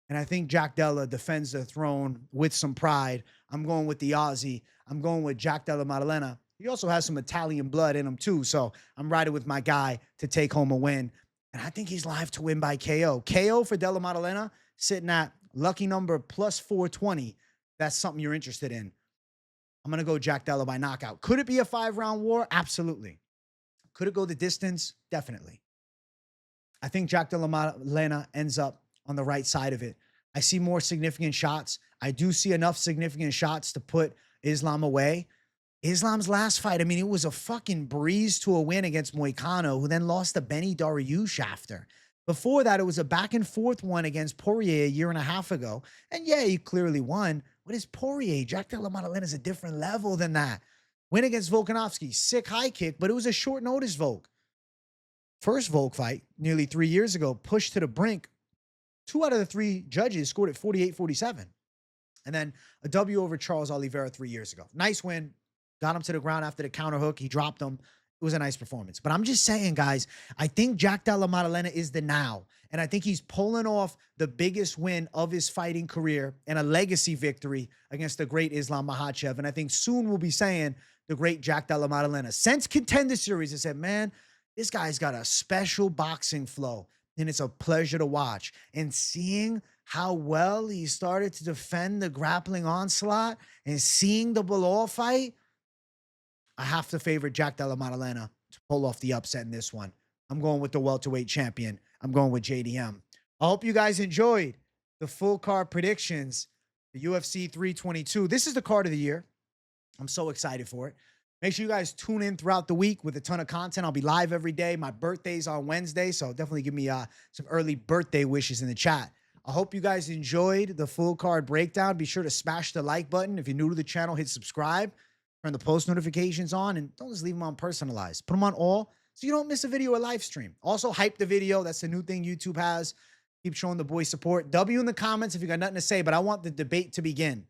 Speaker 1: And I think Jack Della defends the throne with some pride. I'm going with the Aussie. I'm going with Jack Della Maddalena. He also has some Italian blood in him too. So I'm riding with my guy to take home a win. And I think he's live to win by KO. KO for Della Maddalena sitting at lucky number plus 420. That's something you're interested in. I'm going to go Jack Della by knockout. Could it be a 5-round war? Absolutely. Could it go the distance? Definitely. I think Jack Della Maddalena ends up on the right side of it. I see more significant shots. I do see enough significant shots to put Islam away. Islam's last fight, I mean, it was a fucking breeze to a win against Moicano, who then lost to Benny Dariush after. Before that, it was a back-and-forth one against Poirier a year and a half ago. And yeah, he clearly won. What is Poirier? Jack Della Maddalena is a different level than that. Win against Volkanovski, sick high kick, but it was a short notice Volk. First Volk fight, nearly 3 years ago, pushed to the brink. 2 out of the 3 judges scored at 48-47. And then a W over Charles Oliveira 3 years ago. Nice win. Got him to the ground after the counter hook. He dropped him. It was a nice performance. But I'm just saying, guys, I think Jack Della Maddalena is the now. And I think he's pulling off the biggest win of his fighting career and a legacy victory against the great Islam Makhachev. And I think soon we'll be saying the great Jack Della Maddalena. Since Contender Series, I said, man, this guy's got a special boxing flow. And it's a pleasure to watch. And seeing how well he started to defend the grappling onslaught and seeing the Bilal fight, I have to favor Jack Della Maddalena to pull off the upset in this one. I'm going with the welterweight champion. I'm going with JDM. I hope you guys enjoyed the full card predictions for UFC 322. This is the card of the year. I'm so excited for it. Make sure you guys tune in throughout the week with a ton of content. I'll be live every day. My birthday's on Wednesday, so definitely give me some early birthday wishes in the chat. I hope you guys enjoyed the full card breakdown. Be sure to smash the like button. If you're new to the channel, hit subscribe. Turn the post notifications on, and don't just leave them on personalized. Put them on all so you don't miss a video or live stream. Also, hype the video. That's a new thing YouTube has. Keep showing the boy support. W in the comments if you got nothing to say, but I want the debate to begin.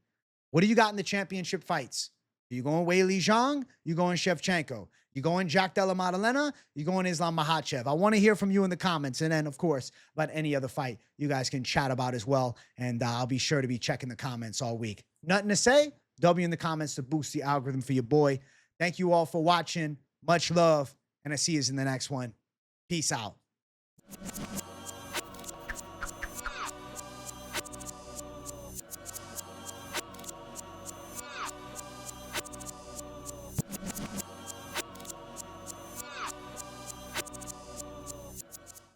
Speaker 1: What do you got in the championship fights? Are you going Weili Zhang? You going Shevchenko? You going Jack Della Maddalena? You going Islam Makhachev? I want to hear from you in the comments. And then, of course, about any other fight you guys can chat about as well. And I'll be sure to be checking the comments all week. Nothing to say? W in the comments to boost the algorithm for your boy. Thank you all for watching. Much love. And I see you in the next one. Peace out.